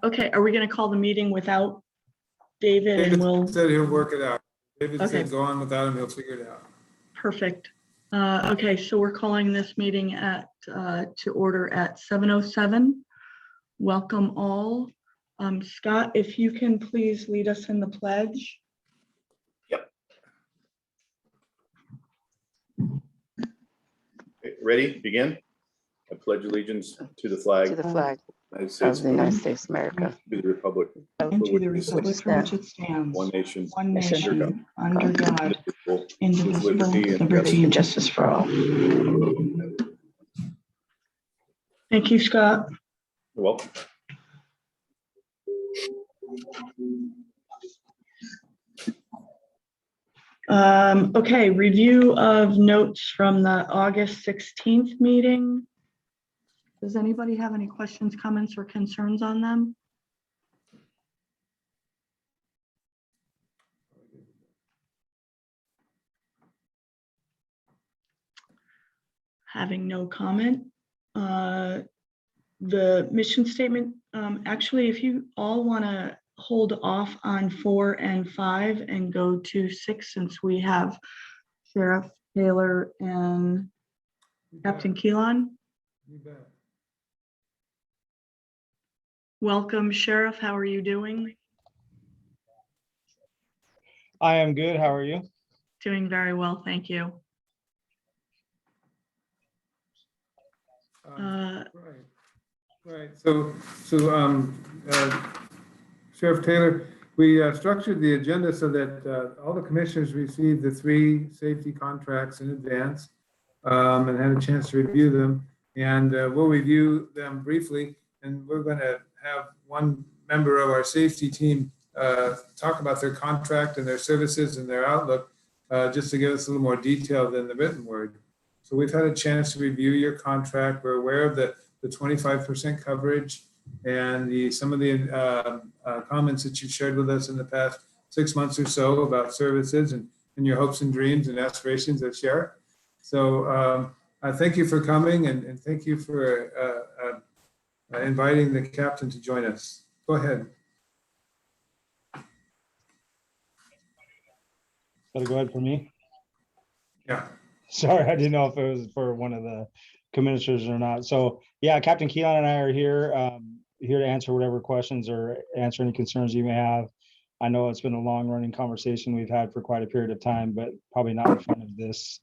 Okay, are we going to call the meeting without David and David we'll, said he'll work it out. David Okay. said go on without him, he'll figure it out. perfect. Okay, so we're calling this meeting to order at 7:07. Welcome all. Scott, if you can please lead us in the pledge. Okay, ready? Begin. I pledge allegiance to the flag To the flag United of States, the United States of America, to the republic, And to the republic for which it stands, one nation, one nation, nation, under God, indivisible, indivisible, with liberty and liberty and justice for all. Thank you, Scott. You're welcome. Okay, review of notes from the August 16th meeting. Does anybody have any questions, comments, or concerns on them? Having no comment. The mission statement, actually, if you all want to hold off on 4 and 5 and go to 6, since we have Sheriff Taylor and Captain Keelan. You bet. Welcome, Sheriff. How are you doing? I am good. How are you? Doing very well, thank you. Right. So Sheriff Taylor, we structured the agenda so that all the commissioners received the 3 safety contracts in advance and had a chance to review them. And we'll review them briefly. And we're going to have one member of our safety team talk about their contract and their services and their outlook, just to give us a little more detail than the written word. So we've had a chance to review your contract. We're aware of the 25% coverage and some of the comments that you shared with us in the past 6 months or so about services and your hopes and dreams and aspirations as sheriff. So I thank you for coming and thank you for inviting the captain to join us. Go ahead. Gotta go ahead for me. Yeah. Sorry, I didn't know if it was for one of the commissioners or not. So yeah, Captain Keelan and I are here, here to answer whatever questions or answer any concerns you may have. I know it's been a long running conversation we've had for quite a period of time, but probably not in front of this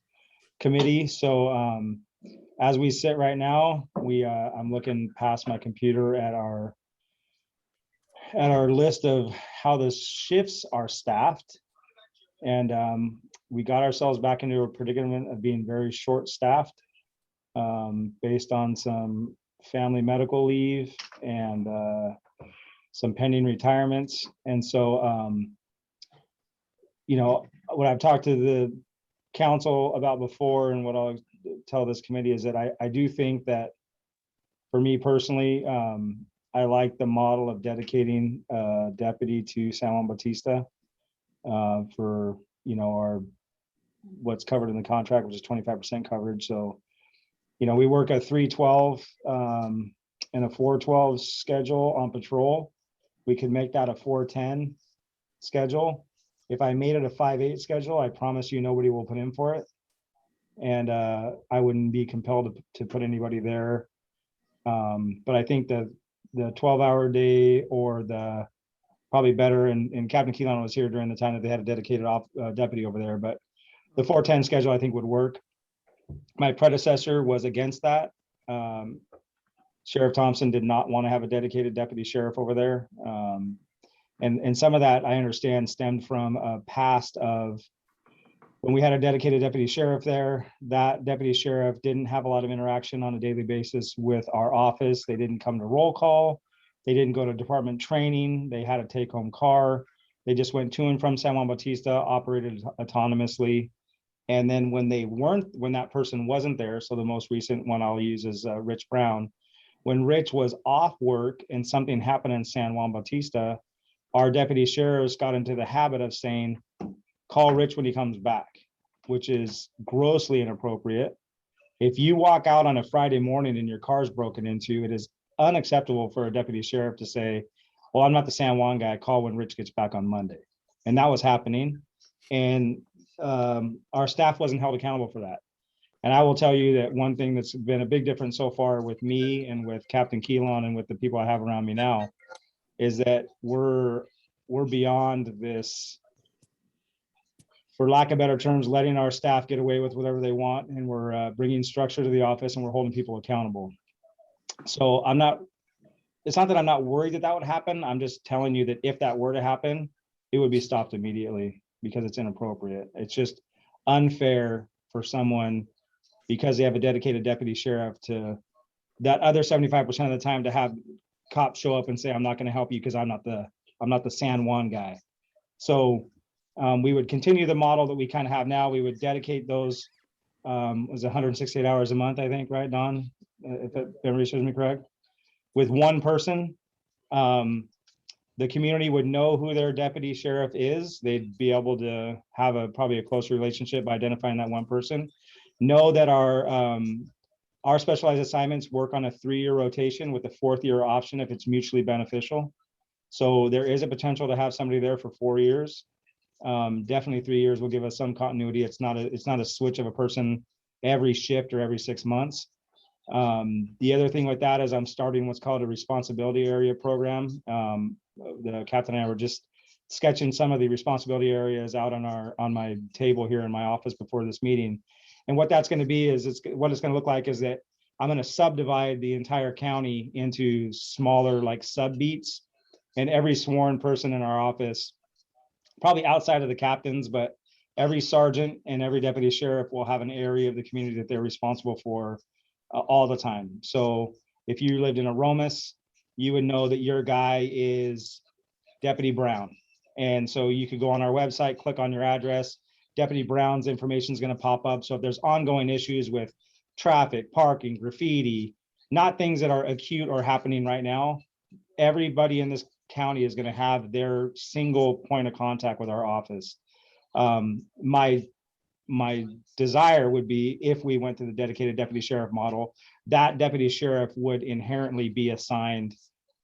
committee. So as we sit right now, I'm looking past my computer at our list of how the shifts are staffed. And we got ourselves back into a predicament of being very short staffed based on some family medical leave and some pending retirements. And so, you know, what I've talked to the council about before and what I'll tell this committee is that I do think that for me personally, I like the model of dedicating a deputy to San Juan Bautista for, you know, our what's covered in the contract, which is 25% coverage. So, you know, we work a 312 and a 412 schedule on patrol. We could make that a 410 schedule. If I made it a 5/8 schedule, I promise you nobody will put in for it. And I wouldn't be compelled to put anybody there. But I think that the 12-hour day or the probably better, and Captain Keelan was here during the time that they had a dedicated deputy over there, but the 410 schedule I think would work. My predecessor was against that. Sheriff Thompson did not want to have a dedicated deputy sheriff over there. And some of that I understand stemmed from a past of when we had a dedicated deputy sheriff there. That deputy sheriff didn't have a lot of interaction on a daily basis with our office. They didn't come to roll call. They didn't go to department training. They had a take-home car. They just went to and from San Juan Bautista, operated autonomously. And then when that person wasn't there, so the most recent one I'll use is Rich Brown. When Rich was off work and something happened in San Juan Bautista, our deputy sheriffs got into the habit of saying, call Rich when he comes back, which is grossly inappropriate. If you walk out on a Friday morning and your car's broken into, it is unacceptable for a deputy sheriff to say, well, I'm not the San Juan guy, call when Rich gets back on Monday. And that was happening. And our staff wasn't held accountable for that. And I will tell you that one thing that's been a big difference so far with me and with Captain Keelan and with the people I have around me now is that we're beyond this, for lack of better terms, letting our staff get away with whatever they want. And we're bringing structure to the office and we're holding people accountable. So it's not that I'm not worried that that would happen. I'm just telling you that if that were to happen, it would be stopped immediately because it's inappropriate. It's just unfair for someone, because they have a dedicated deputy sheriff, to that other 75% of the time to have cops show up and say, I'm not going to help you because I'm not the San Juan guy. So we would continue the model that we kind of have now. We would dedicate those, was 168 hours a month, I think, right, Don? If memory serves me correct, with one person. The community would know who their deputy sheriff is. They'd be able to have probably a close relationship by identifying that one person. Know that our specialized assignments work on a 3-year rotation with a 4th year option if it's mutually beneficial. So there is a potential to have somebody there for 4 years. Definitely 3 years will give us some continuity. It's not a switch of a person every shift or every 6 months. The other thing with that is I'm starting what's called a responsibility area program. The captain and I were just sketching some of the responsibility areas out on my table here in my office before this meeting. And what that's going to be is what it's going to look like is that I'm going to subdivide the entire county into smaller like sub beats, and every sworn person in our office, probably outside of the captains, but every sergeant and every deputy sheriff will have an area of the community that they're responsible for all the time. So if you lived in Aromas, you would know that your guy is Deputy Brown. And so you could go on our website, click on your address, Deputy Brown's information is going to pop up. So if there's ongoing issues with traffic, parking, graffiti, not things that are acute or happening right now, everybody in this county is going to have their single point of contact with our office. My desire would be, if we went to the dedicated deputy sheriff model, that deputy sheriff would inherently be assigned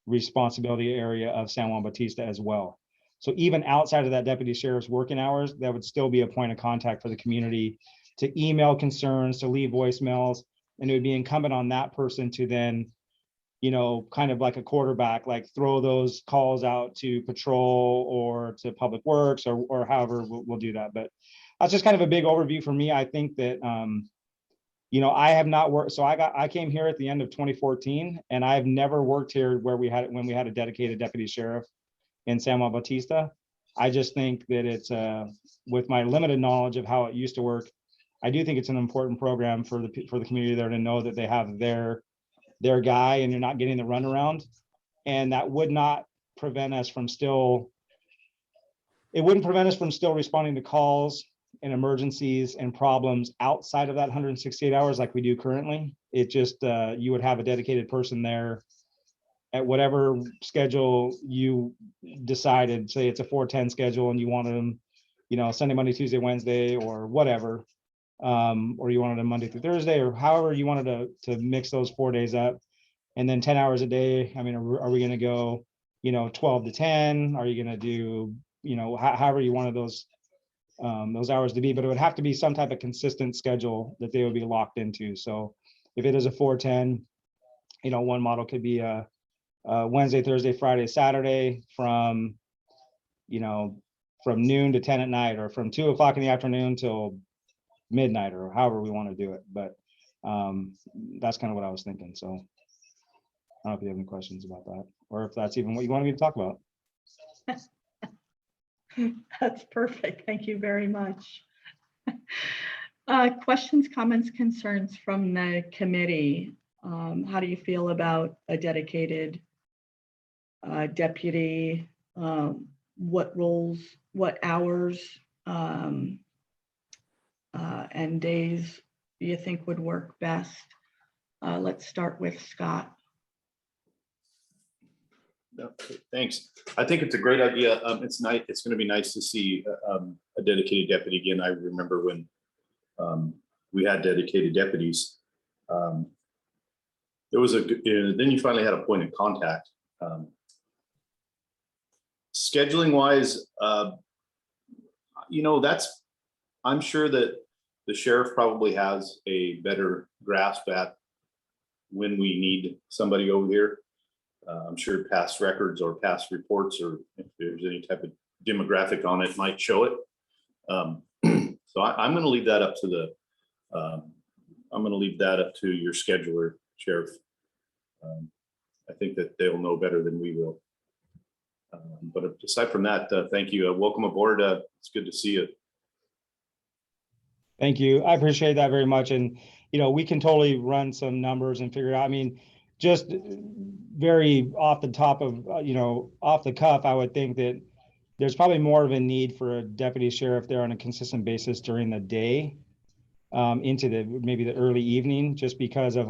responsibility area of San Juan Bautista as well. So even outside of that deputy sheriff's working hours, that would still be a point of contact for the community to email concerns, to leave voicemails, and it would be incumbent on that person to then, kind of like a quarterback, like throw those calls out to patrol or to public works or however we'll do that. But that's just kind of a big overview for me. I think that, I have not worked. So I came here at the end of 2014, and I've never worked here when we had a dedicated deputy sheriff in San Juan Bautista. I just think that it's with my limited knowledge of how it used to work, I do think it's an important program for the community there to know that they have their guy and you're not getting the runaround. And that would not prevent us from still responding to calls and emergencies and problems outside of that 168 hours like we do currently. It just, you would have a dedicated person there at whatever schedule you decided. Say it's a 4-10 schedule and you wanted them, Sunday, Monday, Tuesday, Wednesday, or whatever. Or you wanted them Monday through Thursday, or however you wanted to mix those 4 days up. And then 10 hours a day. I mean, are we going to go, 12 to 10? Are you going to do, however you wanted those hours to be, but it would have to be some type of consistent schedule that they would be locked into. So if it is a 4-10, one model could be a Wednesday, Thursday, Friday, Saturday from noon to 10 at night, or from 2 o'clock in the afternoon till midnight, or however we want to do it. But that's kind of what I was thinking. So I don't know if you have any questions about that, or if that's even what you wanted me to talk about. That's perfect. Thank you very much. Questions, comments, concerns from the committee? How do you feel about a dedicated deputy? What roles, what hours and days do you think would work best? Let's start with Scott. No, thanks. I think it's a great idea. It's nice. It's going to be nice to see a dedicated deputy again. I remember when we had dedicated deputies. There was then you finally had a point of contact. scheduling wise, I'm sure that the sheriff probably has a better grasp at when we need somebody over here. I'm sure past records or past reports, or if there's any type of demographic on it, might show it. So I'm going to leave that up to your scheduler, Sheriff. I think that they'll know better than we will. But aside from that, thank you. Welcome aboard. It's good to see you. Thank you. I appreciate that very much. And, we can totally run some numbers and figure it out. I mean, just very off the top of, off the cuff, I would think that there's probably more of a need for a deputy sheriff there on a consistent basis during the day, into maybe the early evening, just because of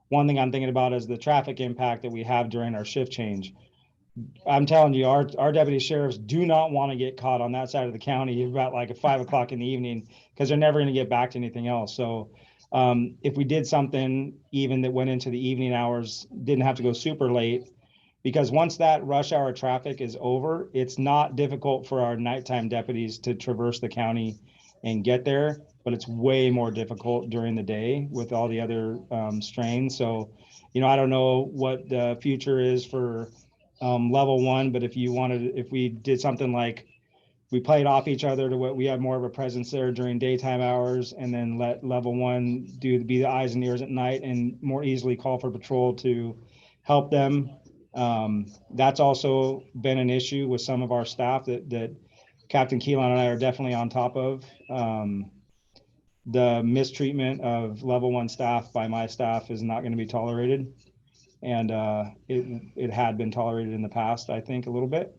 one thing I'm thinking about is the traffic impact that we have during our shift change. I'm telling you, our deputy sheriffs do not want to get caught on that side of the county about at 5 o'clock in the evening, because they're never going to get back to anything else. So if we did something even that went into the evening hours, didn't have to go super late, because once that rush hour traffic is over, it's not difficult for our nighttime deputies to traverse the county and get there, but it's way more difficult during the day with all the other strains. So, I don't know what the future is for level 1, but if we did something like we played off each other to what we had more of a presence there during daytime hours, and then let level 1 be the eyes and ears at night and more easily call for patrol to help them. That's also been an issue with some of our staff that Captain Keelan and I are definitely on top of. The mistreatment of level 1 staff by my staff is not going to be tolerated. And it had been tolerated in the past, I think, a little bit.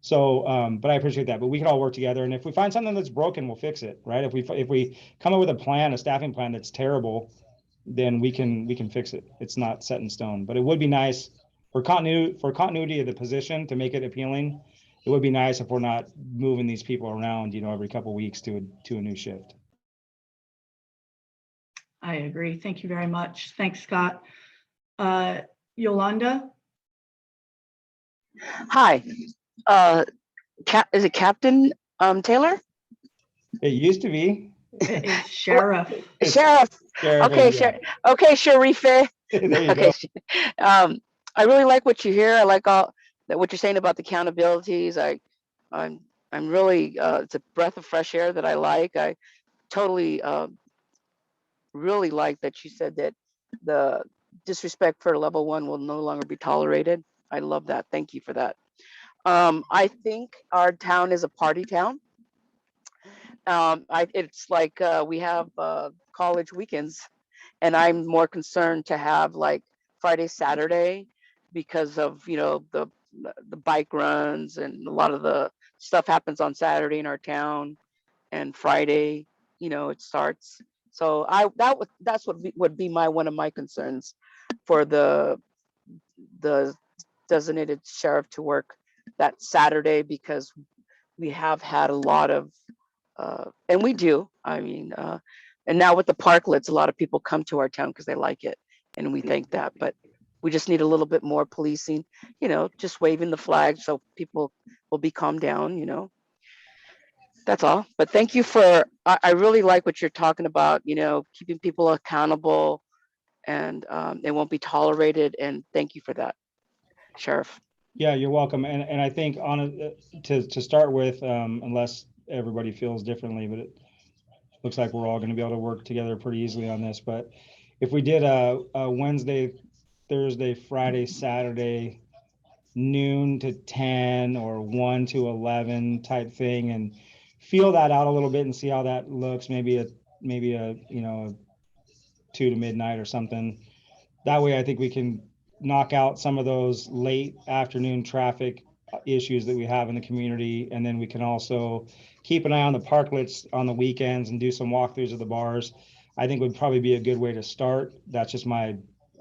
So, but I appreciate that. But we can all work together, and if we find something that's broken, we'll fix it, right? If we come up with a staffing plan that's terrible, then we can fix it. It's not set in stone. But it would be nice for continuity of the position, to make it appealing. It would be nice if we're not moving these people around, every couple of weeks to a new shift. I agree. Thank you very much. Thanks, Scott. Yolanda? Hi, is it Captain Taylor? It used to be. It is Sheriff. Sheriff. Okay, okay, Sheriff. There you Okay. go. I really like what you hear. I like all that what you're saying about the accountabilities. I'm really it's a breath of fresh air that I like. I totally really like that you said that the disrespect for level 1 will no longer be tolerated. I love that. Thank you for that. I think our town is a party town. It's like we have college weekends, and I'm more concerned to have Friday, Saturday, because of the bike runs, and a lot of the stuff happens on Saturday in our town, and Friday, it starts. So that's what would be one of my concerns for the designated sheriff to work that Saturday, because we have had a lot of and we do, and now with the parklets, a lot of people come to our town because they like it, and we thank that. But we just need a little bit more policing, just waving the flag so people will be calmed down. That's all. But thank you I really like what you're talking about, keeping people accountable, and it won't be tolerated. And thank you for that, Sheriff. Yeah, you're welcome. And I think to start with, unless everybody feels differently, but it looks like we're all going to be able to work together pretty easily on this. But if we did a Wednesday, Thursday, Friday, Saturday, noon to 10 or 1 to 11 type thing, and feel that out a little bit and see how that looks, maybe a 2 to midnight or something. That way, I think we can knock out some of those late afternoon traffic issues that we have in the community. And then we can also keep an eye on the parklets on the weekends and do some walkthroughs of the bars. I think would probably be a good way to start. That's just my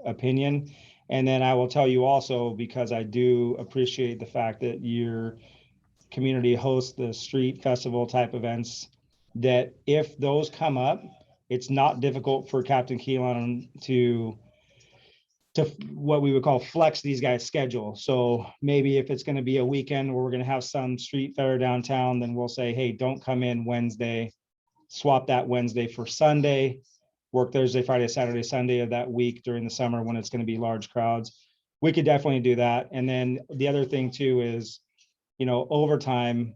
opinion. And then I will tell you also, because I do appreciate the fact that your community hosts the street festival type events, that if those come up, it's not difficult for Captain Keelan to to what we would call flex these guys' schedule. So maybe if it's going to be a weekend where we're going to have some street fair downtown, then we'll say, hey, don't come in Wednesday, swap that Wednesday for Sunday, work Thursday, Friday, Saturday, Sunday of that week during the summer when it's going to be large crowds. We could definitely do that. And then the other thing too is, overtime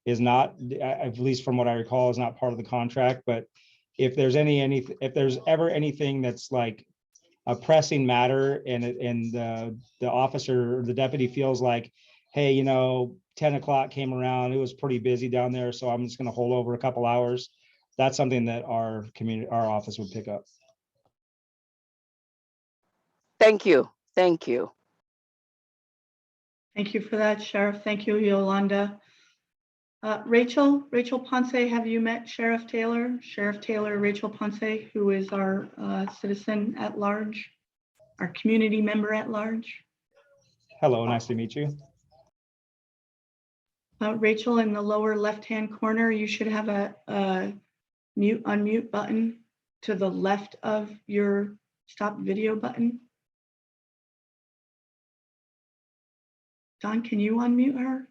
is not, at least from what I recall, is not part of the contract. But if there's if there's ever anything that's like a pressing matter and the officer or the deputy feels like, hey, 10 o'clock came around, it was pretty busy down there, so I'm just going to hold over a couple hours. That's something that our office would pick up. Thank you. Thank you. Thank you for that, Sheriff. Thank you, Yolanda. Rachel Ponce, have you met Sheriff Taylor? Sheriff Taylor, Rachel Ponce, who is our citizen at large, our community member at large. Hello, nice to meet you. Rachel, in the lower left-hand corner, you should have a mute unmute button to the left of your stop video button. Don, can you unmute her?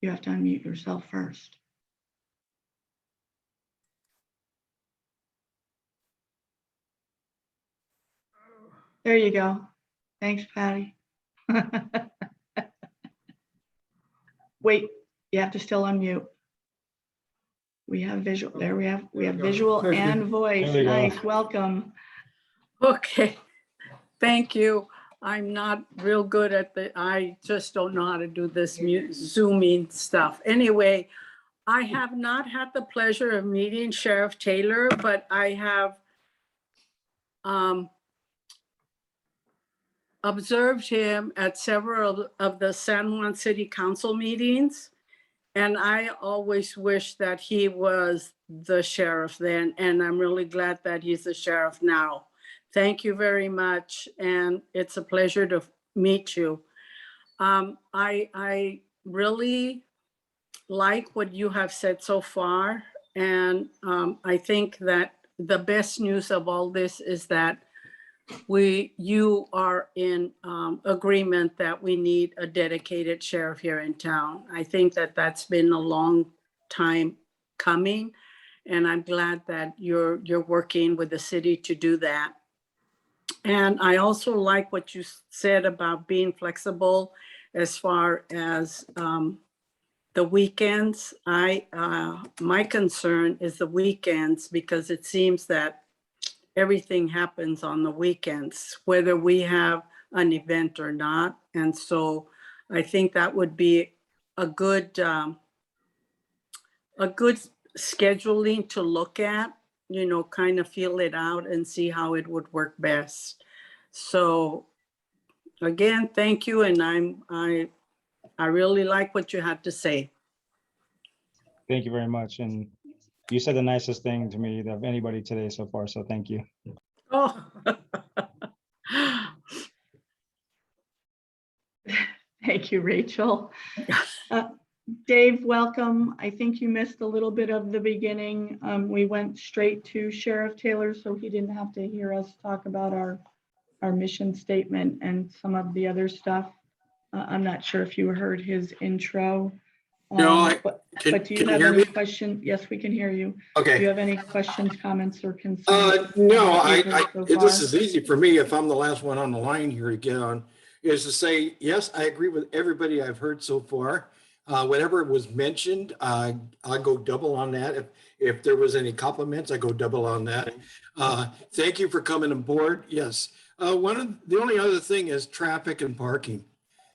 You have to unmute yourself first. There you go. Thanks, Patty. Wait, you have to still unmute. We have visual. There we have visual and voice. There we go. Nice, welcome. Okay, thank you. I'm not real good at I just don't know how to do this Zooming stuff. Anyway, I have not had the pleasure of meeting Sheriff Taylor, but I have observed him at several of the San Juan City Council meetings. And I always wish that he was the sheriff then, and I'm really glad that he's the sheriff now. Thank you very much, and it's a pleasure to meet you. I really like what you have said so far, and I think that the best news of all this is that you are in agreement that we need a dedicated sheriff here in town. I think that that's been a long time coming, and I'm glad that you're working with the city to do that. And I also like what you said about being flexible as far as the weekends. My concern is the weekends, because it seems that everything happens on the weekends, whether we have an event or not. And so I think that would be a good scheduling to look at, kind of feel it out and see how it would work best. So again, thank you. And I really like what you had to say. Thank you very much. And you said the nicest thing to me of anybody today so far, so thank you. Oh. Thank you, Rachel. Dave, welcome. I think you missed a little bit of the beginning. We went straight to Sheriff Taylor, so he didn't have to hear us talk about our mission statement and some of the other stuff. I'm not sure if you heard his intro. No, but can do you you have hear any me? questions? Yes, we can hear you. Do you Okay. have any questions, comments, or concerns? No, So far? this is easy for me if I'm the last one on the line here to get on, is to say, yes, I agree with everybody I've heard so far. Whatever was mentioned, I'll go double on that. If there was any compliments, I go double on that. Thank you for coming aboard. Yes. The only other thing is traffic and parking.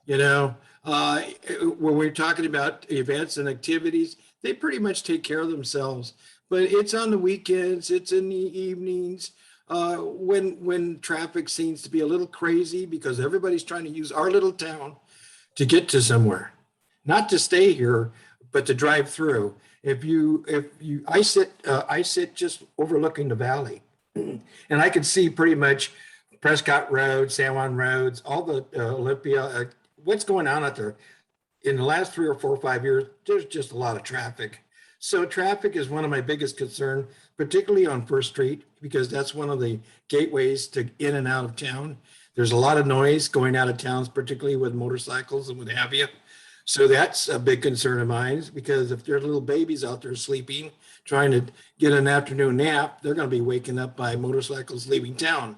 When we're talking about events and activities, they pretty much take care of themselves. But it's on the weekends, it's in the evenings, when traffic seems to be a little crazy because everybody's trying to use our little town to get to somewhere, not to stay here, but to drive through. I sit just overlooking the valley, and I can see pretty much Prescott Road, San Juan roads, all the Olympia. What's going on out there? In the last 3 or 4 or 5 years, there's just a lot of traffic. So traffic is one of my biggest concern, particularly on First Street, because that's one of the gateways to in and out of town. There's a lot of noise going out of towns, particularly with motorcycles and what have you. So that's a big concern of mine, because if there's little babies out there sleeping, trying to get an afternoon nap, they're going to be waking up by motorcycles leaving town.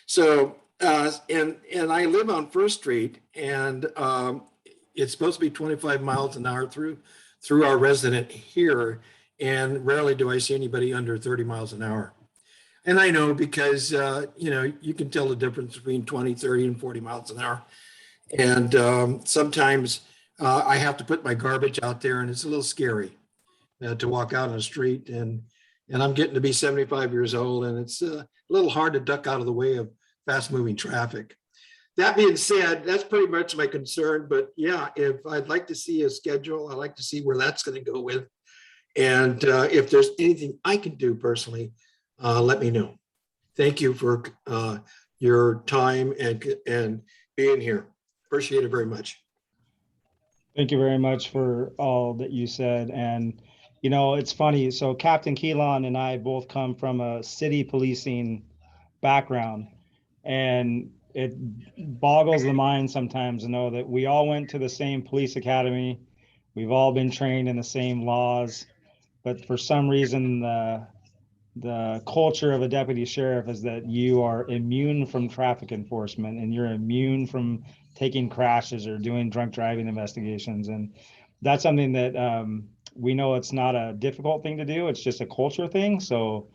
So, and I live on First Street, and it's supposed to be 25 miles an hour through our resident here, and rarely do I see anybody under 30 miles an hour. And I know because, you can tell the difference between 20, 30, and 40 miles an hour. And sometimes I have to put my garbage out there, and it's a little scary to walk out on the street. And I'm getting to be 75 years old, and it's a little hard to duck out of the way of fast moving traffic. That being said, that's pretty much my concern. But yeah, if I'd like to see a schedule, I'd like to see where that's going to go with. And if there's anything I can do personally, let me know. Thank you for your time and being here. Appreciate it very much. Thank you very much for all that you said. And, it's funny. So Captain Keelan and I both come from a city policing background, and it boggles the mind sometimes to know that we all went to the same police academy. We've all been trained in the same laws, but for some reason, the culture of a deputy sheriff is that you are immune from traffic enforcement, and you're immune from taking crashes or doing drunk driving investigations. And that's something that we know it's not a difficult thing to do. It's just a culture thing. So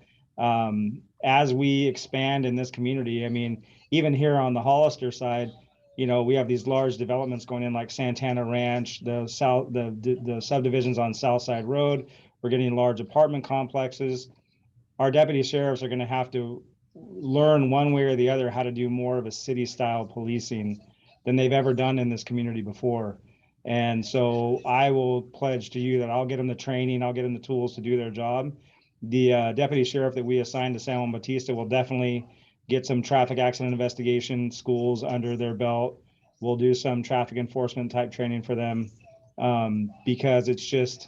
as we expand in this community, I mean, even here on the Hollister side, we have these large developments going in, like Santana Ranch, the subdivisions on Southside Road. We're getting large apartment complexes. Our deputy sheriffs are going to have to learn one way or the other how to do more of a city style policing than they've ever done in this community before. And so I will pledge to you that I'll get them the training, I'll get them the tools to do their job. The deputy sheriff that we assigned to San Juan Bautista will definitely get some traffic accident investigation schools under their belt. We'll do some traffic enforcement type training for them, because it's just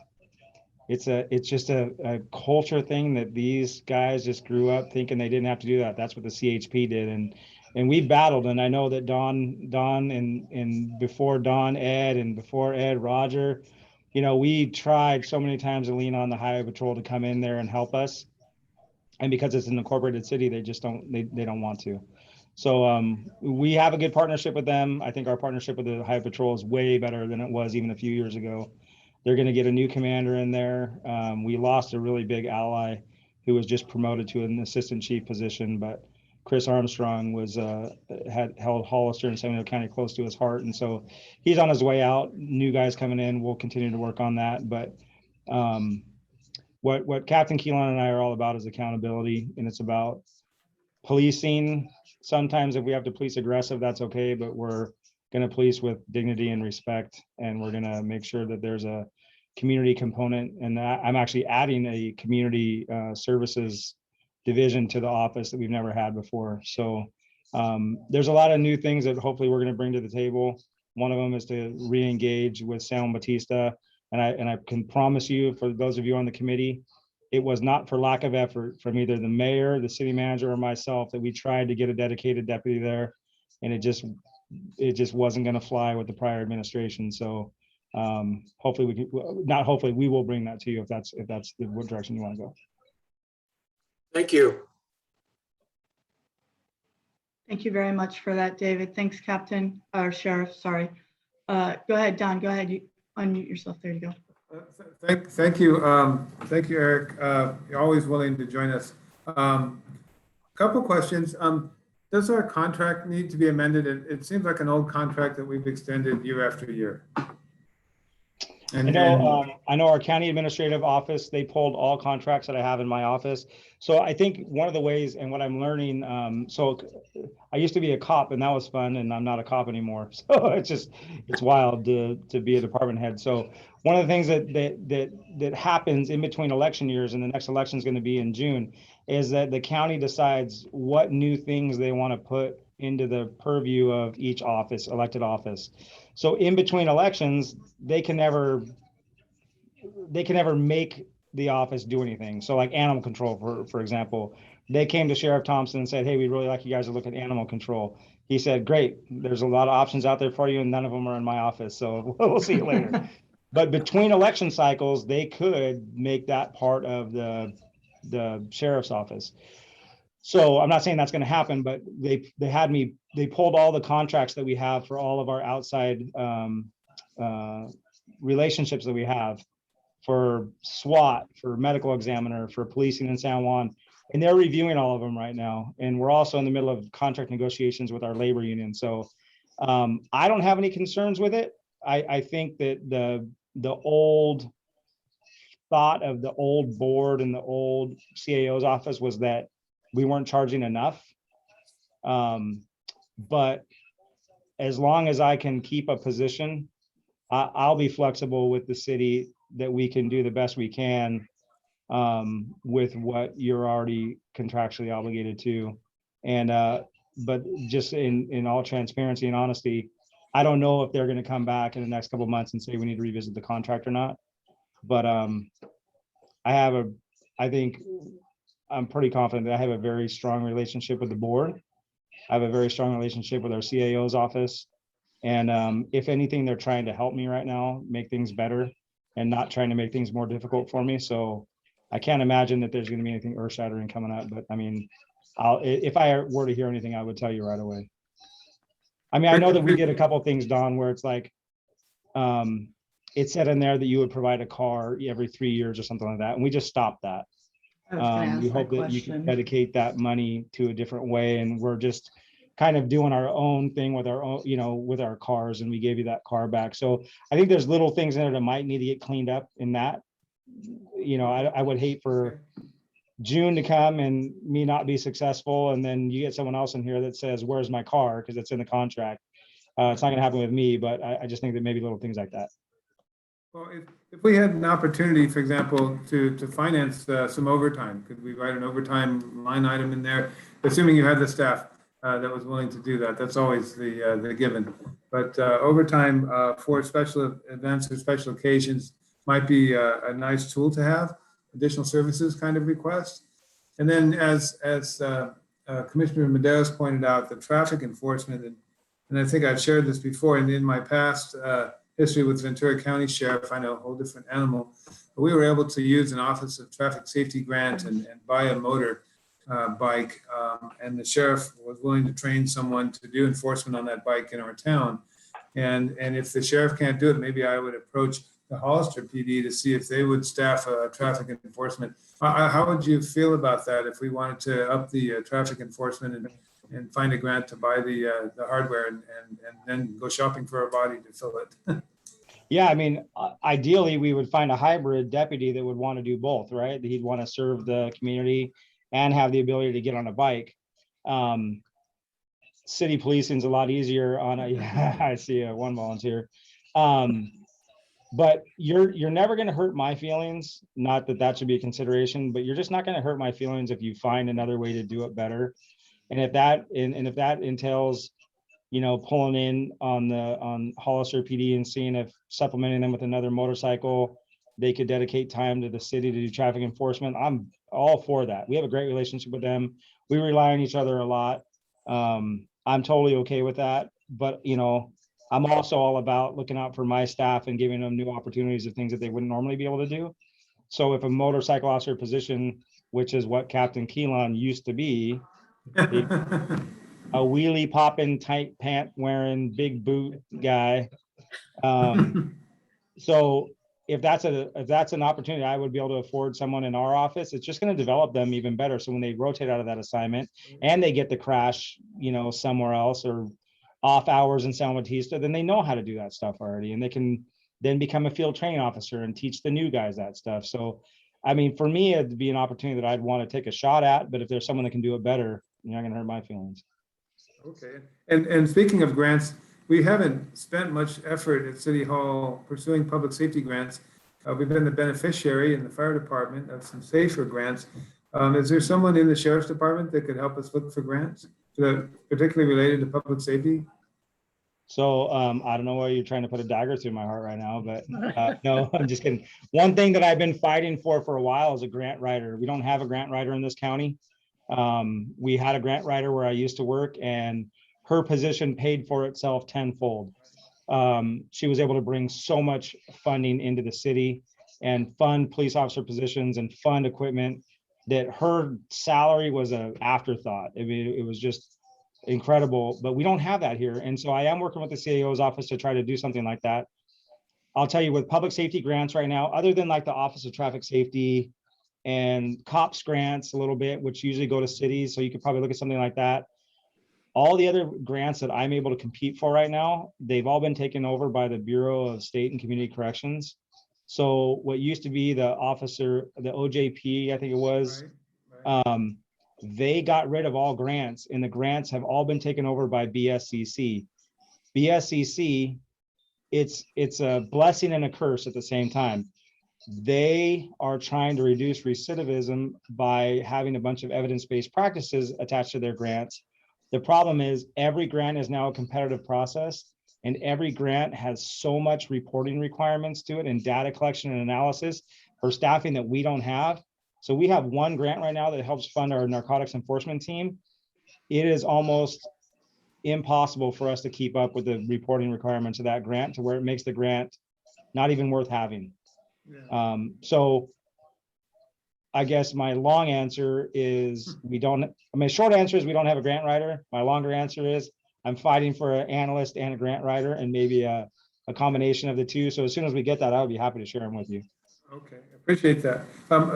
a culture thing that these guys just grew up thinking they didn't have to do that. That's what the CHP did. And we battled. And I know that Don and before Don, Ed, and before Ed, Roger, we tried so many times to lean on the highway patrol to come in there and help us. And because it's an incorporated city, they just don't want to. So we have a good partnership with them. I think our partnership with the highway patrol is way better than it was even a few years ago. They're going to get a new commander in there. We lost a really big ally who was just promoted to an assistant chief position, but Chris Armstrong had held Hollister and San Diego County close to his heart. And so he's on his way out. New guys coming in. We'll continue to work on that. But what Captain Keelan and I are all about is accountability, and it's about policing. Sometimes if we have to police aggressive, that's okay, but we're going to police with dignity and respect, and we're going to make sure that there's a community component. And I'm actually adding a community services division to the office that we've never had before. So there's a lot of new things that hopefully we're going to bring to the table. One of them is to re-engage with San Juan Bautista, and I can promise you, for those of you on the committee, it was not for lack of effort from either the mayor, the city manager, or myself that we tried to get a dedicated deputy there, and it just wasn't going to fly with the prior administration. So hopefully we will bring that to you if that's the direction you want to go. Thank you. Thank you very much for that, David. Thanks, Captain, or Sheriff, sorry. Go ahead, Don, go ahead. You unmute yourself. There you go. Thank you. Thank you, Eric. You're always willing to join us. Couple questions. Does our contract need to be amended? It seems like an old contract that we've extended year after year. And I know our county administrative office, they pulled all contracts that I have in my office. So I think one of the ways, and what I'm learning, so I used to be a cop, and that was fun, and I'm not a cop anymore. So it's wild to be a department head. So one of the things that happens in between election years, and the next election is going to be in June, is that the county decides what new things they want to put into the purview of each office, elected office. So in between elections, they can never make the office do anything. So like animal control, for example, they came to Sheriff Thompson and said, hey, we'd really like you guys to look at animal control. He said, great, there's a lot of options out there for you and none of them are in my office. So we'll see you later. But between election cycles, they could make that part of the sheriff's office. So I'm not saying that's going to happen, but they pulled all the contracts that we have for all of our outside relationships that we have for SWAT, for medical examiner, for policing in San Juan. And they're reviewing all of them right now. And we're also in the middle of contract negotiations with our labor union. So I don't have any concerns with it. I think that the old thought of the old board and the old CAO's office was that we weren't charging enough. But as long as I can keep a position, I'll be flexible with the city that we can do the best we can with what you're already contractually obligated to. And but just in all transparency and honesty, I don't know if they're going to come back in the next couple of months and say we need to revisit the contract or not. But I think I'm pretty confident that I have a very strong relationship with the board. I have a very strong relationship with our CAO's office. And if anything, they're trying to help me right now, make things better and not trying to make things more difficult for me. So I can't imagine that there's going to be anything earth shattering coming up. But I mean, if I were to hear anything, I would tell you right away. I mean, I know that we did a couple of things, Don, where it's like, it said in there that you would provide a car every 3 years or something like that. And we just stopped that. I was gonna ask We that hope that you can question. dedicate that money to a different way. And we're just kind of doing our own thing with our own, with our cars, and we gave you that car back. So I think there's little things in there that might need to get cleaned up in that. I would hate for June to come and me not be successful. And then you get someone else in here that says, where's my car? Because it's in the contract. It's not gonna happen with me, but I just think that maybe little things like that. Well, if we had an opportunity, for example, to finance some overtime, could we write an overtime line item in there? Assuming you had the staff that was willing to do that. That's always the given. But overtime for special events or special occasions might be a nice tool to have, additional services kind of request. And then as Commissioner Medeiros pointed out, the traffic enforcement, and I think I've shared this before, and in my past history with Ventura County Sheriff, I know a whole different animal. But we were able to use an Office of Traffic Safety grant and buy a motor bike, and the sheriff was willing to train someone to do enforcement on that bike in our town. And if the sheriff can't do it, maybe I would approach the Hollister PD to see if they would staff traffic enforcement. How would you feel about that if we wanted to up the traffic enforcement and find a grant to buy the hardware and then go shopping for a body to fill it? Yeah, I mean, ideally, we would find a hybrid deputy that would want to do both, right? He'd want to serve the community and have the ability to get on a bike. City policing is a lot easier on a, yeah, I see one volunteer. But you're never going to hurt my feelings. Not that that should be a consideration, but you're just not going to hurt my feelings if you find another way to do it better. And if that entails, pulling in on Hollister PD and seeing if supplementing them with another motorcycle, they could dedicate time to the city to do traffic enforcement, I'm all for that. We have a great relationship with them. We rely on each other a lot. I'm totally okay with that. But, I'm also all about looking out for my staff and giving them new opportunities of things that they wouldn't normally be able to do. So if a motorcycle officer position, which is what Captain Keelan used to be, a wheelie popping, tight pant wearing, big boot guy. So if that's an opportunity, I would be able to afford someone in our office. It's just going to develop them even better. So when they rotate out of that assignment and they get the crash, somewhere else or off hours in San Bautista, then they know how to do that stuff already, and they can then become a field training officer and teach the new guys that stuff. So, I mean, for me, it'd be an opportunity that I'd want to take a shot at. But if there's someone that can do it better, you're not going to hurt my feelings. Okay. And speaking of grants, we haven't spent much effort at City Hall pursuing public safety grants. We've been the beneficiary in the fire department of some safer grants. Is there someone in the sheriff's department that could help us look for grants, particularly related to public safety? So I don't know why you're trying to put a dagger through my heart right now, but no, I'm just kidding. One thing that I've been fighting for a while is a grant writer. We don't have a grant writer in this county. We had a grant writer where I used to work, and her position paid for itself tenfold. She was able to bring so much funding into the city and fund police officer positions and fund equipment that her salary was an afterthought. I mean, it was just incredible, but we don't have that here. And so I am working with the CAO's office to try to do something like that. I'll tell you, with public safety grants right now, other than like the Office of Traffic Safety and COPS grants a little bit, which usually go to cities, so you could probably look at something like that. All the other grants that I'm able to compete for right now, they've all been taken over by the Bureau of State and Community Corrections. So what used to be the officer, the OJP, I think it was, Right. they got rid of all grants, and the grants have all been taken over by BSCC. BSCC, it's a blessing and a curse at the same time. They are trying to reduce recidivism by having a bunch of evidence-based practices attached to their grants. The problem is every grant is now a competitive process, and every grant has so much reporting requirements to it and data collection and analysis for staffing that we don't have. So we have one grant right now that helps fund our narcotics enforcement team. It is almost impossible for us to keep up with the reporting requirements of that grant to where it makes the grant not even worth having. Yeah. So I guess my long answer is my short answer is we don't have a grant writer. My longer answer is I'm fighting for an analyst and a grant writer, and maybe a combination of the two. So as soon as we get that, I would be happy to share them with you. Okay, appreciate that.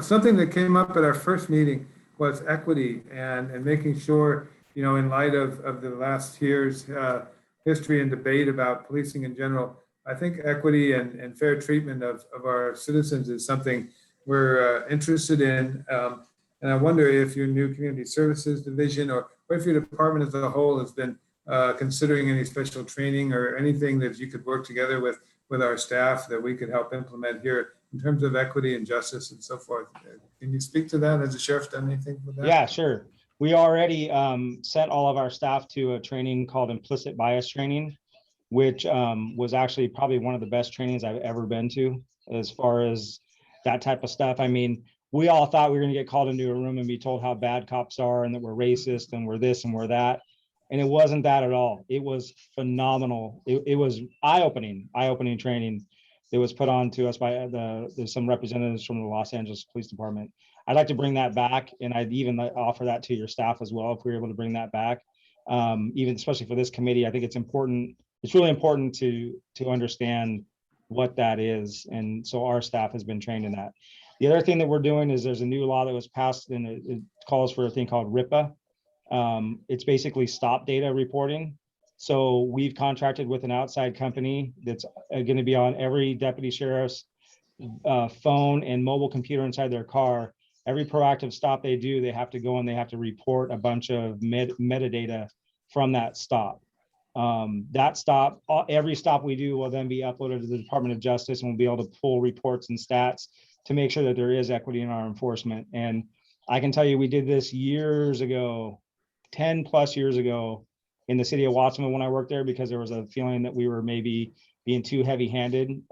Something that came up at our first meeting was equity and making sure, you know, in light of the last year's history and debate about policing in general, I think equity and fair treatment of our citizens is something we're interested in. And I wonder if your new community services division or if your department as a whole has been considering any special training or anything that you could work together with our staff that we could help implement here in terms of equity and justice and so forth. Can you speak to that? Has the sheriff done anything with that? Yeah, sure. We already sent all of our staff to a training called implicit bias training, which was actually probably one of the best trainings I've ever been to as far as that type of stuff. I mean, we all thought we were going to get called into a room and be told how bad cops are and that we're racist and we're this and we're that. And it wasn't that at all. It was phenomenal. It was eye-opening training that was put on to us by there's some representatives from the Los Angeles Police Department. I'd like to bring that back, and I'd even offer that to your staff as well if we were able to bring that back. Even especially for this committee, I think it's important. It's really important to understand what that is, and so our staff has been trained in that. The other thing that we're doing is there's a new law that was passed, and it calls for a thing called RIPA. It's basically stop data reporting. So we've contracted with an outside company that's going to be on every deputy sheriff's phone and mobile computer inside their car. Every proactive stop they do, they have to go and they have to report a bunch of metadata from that stop. That stop, every stop we do will then be uploaded to the Department of Justice, and we'll be able to pull reports and stats to make sure that there is equity in our enforcement. And I can tell you, we did this years ago, 10 plus years ago in the city of Watsonville when I worked there, because there was a feeling that we were maybe being too heavy-handed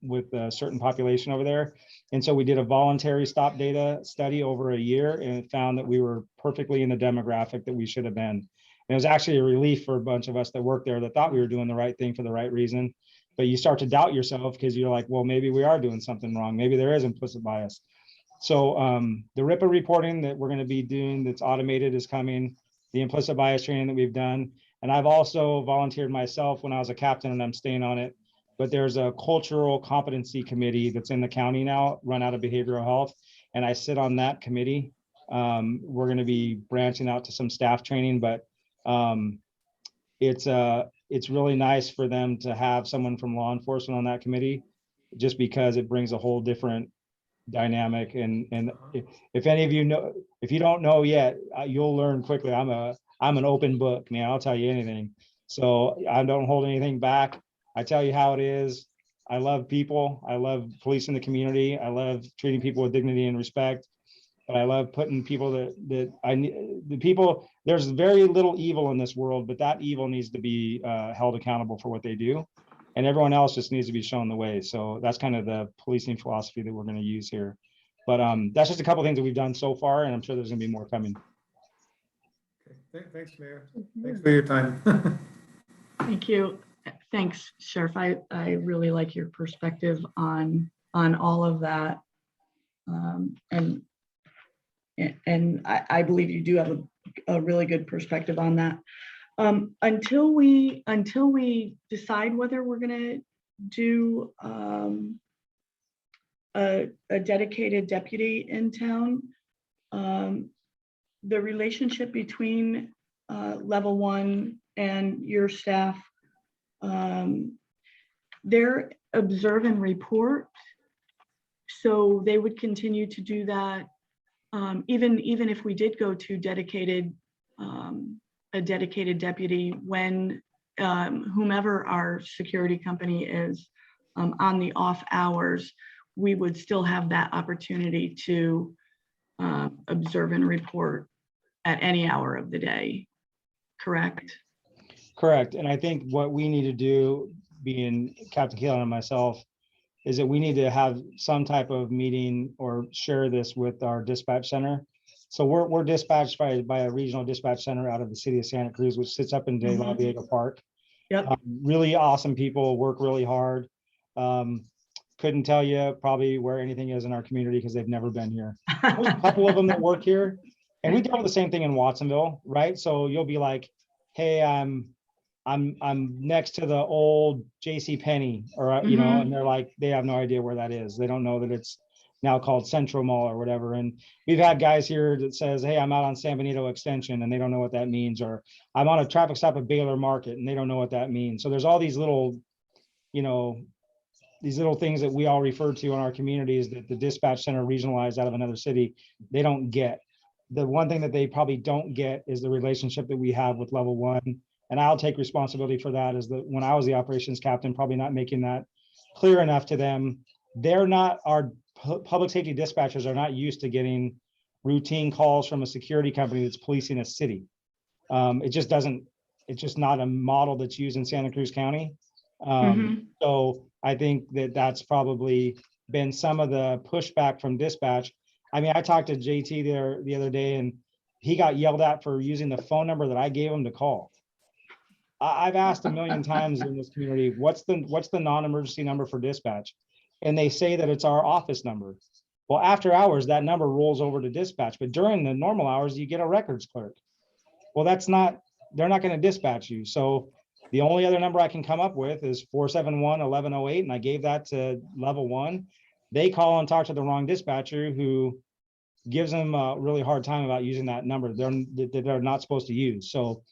with a certain population over there. And so we did a voluntary stop data study over a year, and it found that we were perfectly in the demographic that we should have been. And it was actually a relief for a bunch of us that worked there that thought we were doing the right thing for the right reason. But you start to doubt yourself because you're like, well, maybe we are doing something wrong. Maybe there is implicit bias. So the RIPA reporting that we're going to be doing that's automated is coming. The implicit bias training that we've done. And I've also volunteered myself when I was a captain, and I'm staying on it. But there's a cultural competency committee that's in the county now, run out of behavioral health. And I sit on that committee. We're going to be branching out to some staff training, but it's really nice for them to have someone from law enforcement on that committee, just because it brings a whole different dynamic. And if any of you know, if you don't know yet, you'll learn quickly. I'm an open book, man. I'll tell you anything. So I don't hold anything back. I tell you how it is. I love people. I love policing the community. I love treating people with dignity and respect. but I love putting people that I need, the people, there's very little evil in this world, but that evil needs to be held accountable for what they do. And everyone else just needs to be shown the way. So that's kind of the policing philosophy that we're going to use here. But that's just a couple of things that we've done so far, and I'm sure there's going to be more coming. Okay. Thanks, Mayor. Thanks for your time. Thank you. Thanks, Sheriff. I really like your perspective on all of that. And I believe you do have a really good perspective on that. Until we decide whether we're gonna do a dedicated deputy in town, the relationship between level 1 and your staff, they're observe and report. So they would continue to do that, even if we did go to a dedicated deputy when whomever our security company is on the off hours, we would still have that opportunity to observe and report at any hour of the day, correct? Correct. And I think what we need to do, being Captain Keelan and myself, is that we need to have some type of meeting or share this with our dispatch center. So we're dispatched by a regional dispatch center out of the city of Santa Cruz, which sits up in De La Vega Park. Yep. Really awesome people, work really hard. Couldn't tell you probably where anything is in our community because they've never been here. There's a couple of them that work here, and we deal with the same thing in Watsonville, right? So you'll be like, hey, I'm next to the old J.C. Penney, or you know, and they're like, they have no idea where that is. They don't know that it's now called Central Mall or whatever. And we've had guys here that says, hey, I'm out on San Benito Extension, and they don't know what that means. Or I'm on a traffic stop at Baylor Market, and they don't know what that means. So there's all these little, you know, these little things that we all refer to in our communities that the dispatch center regionalized out of another city, they don't get. The one thing that they probably don't get is the relationship that we have with level 1. And I'll take responsibility for that, is that when I was the operations captain, probably not making that clear enough to them. They're not, our public safety dispatchers are not used to getting routine calls from a security company that's policing a city. It just doesn't, it's just not a model that's used in Santa Cruz County. So I think that that's probably been some of the pushback from dispatch. I mean, I talked to JT there the other day, and he got yelled at for using the phone number that I gave him to call. I've asked a million times in this community, what's the non-emergency number for dispatch? And they say that it's our office number. Well, after hours, that number rolls over to dispatch, but during the normal hours, you get a records clerk. Well, that's not, they're not going to dispatch you. So the only other number I can come up with is 471-1108, and I gave that to level 1. They call and talk to the wrong dispatcher, who gives them a really hard time about using that number they're not supposed to use. So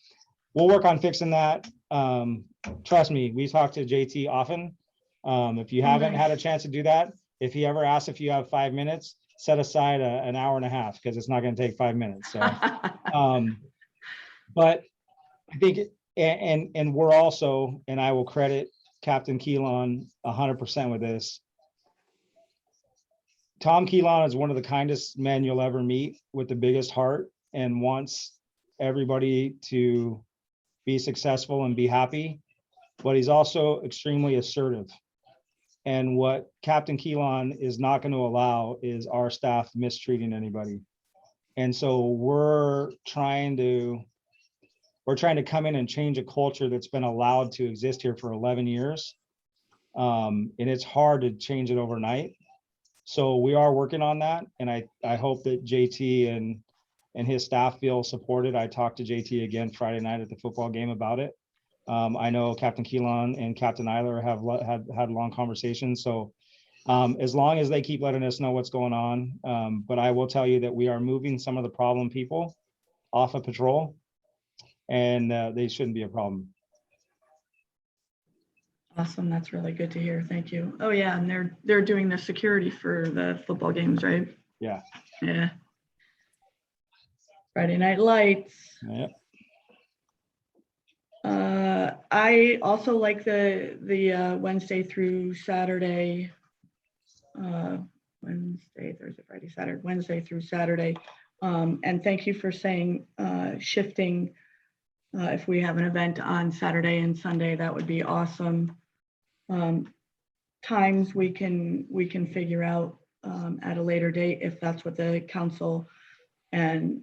we'll work on fixing that. Trust me, we talk to JT often. If you haven't had a chance to do that, if he ever asks if you have 5 minutes, set aside an hour and a half, because it's not going to take 5 minutes. So, but I think, and we're also, and I will credit Captain Keelan 100% with this. Tom Keelan is one of the kindest men you'll ever meet, with the biggest heart, and wants everybody to be successful and be happy, but he's also extremely assertive. And what Captain Keelan is not going to allow is our staff mistreating anybody. And so we're trying to come in and change a culture that's been allowed to exist here for 11 years. And it's hard to change it overnight. So we are working on that. And I hope that JT and his staff feel supported. I talked to JT again Friday night at the football game about it. I know Captain Keelan and Captain Eiler have had long conversations. So as long as they keep letting us know what's going on. But I will tell you that we are moving some of the problem people off of patrol, and they shouldn't be a problem. Awesome. That's really good to hear. Thank you. Oh yeah, and they're doing the security for the football games, right? Yeah. Yeah. Friday Night Lights. Yep. I also like the Wednesday through Saturday Wednesday, Thursday, Friday, Saturday, Wednesday through Saturday. And thank you for saying shifting. If we have an event on Saturday and Sunday, that would be awesome. Times we can figure out at a later date if that's what the council and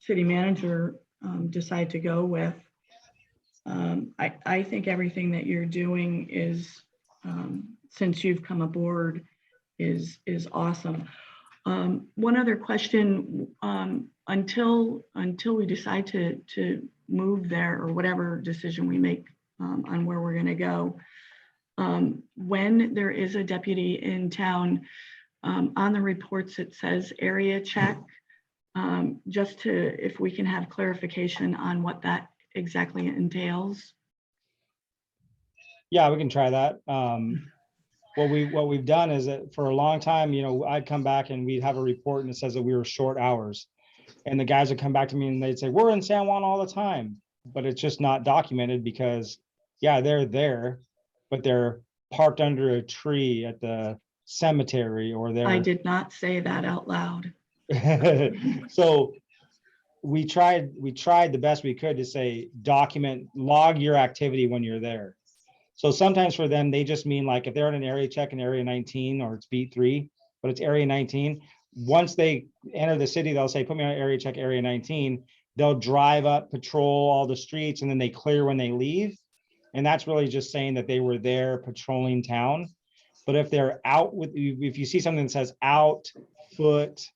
city manager decide to go with. I think everything that you're doing is, since you've come aboard, is awesome. One other question, until we decide to move there, or whatever decision we make on where we're gonna go, when there is a deputy in town, on the reports, it says area check. Just if we can have clarification on what that exactly entails. Yeah, we can try that. What we've done is that for a long time, I'd come back and we'd have a report and it says that we were short hours. And the guys would come back to me and they'd say, we're in San Juan all the time, but it's just not documented because, yeah, they're there, but they're parked under a tree at the cemetery, or I they're. did not say that out loud. So we tried the best we could to say, log your activity when you're there. So sometimes for them, they just mean like if they're in an area check in area 19, or it's beat 3, but it's area 19. Once they enter the city, they'll say, put me on area check area 19. They'll drive up, patrol all the streets, and then they clear when they leave. And that's really just saying that they were there patrolling town. But if they're out if you see something that says out, foot,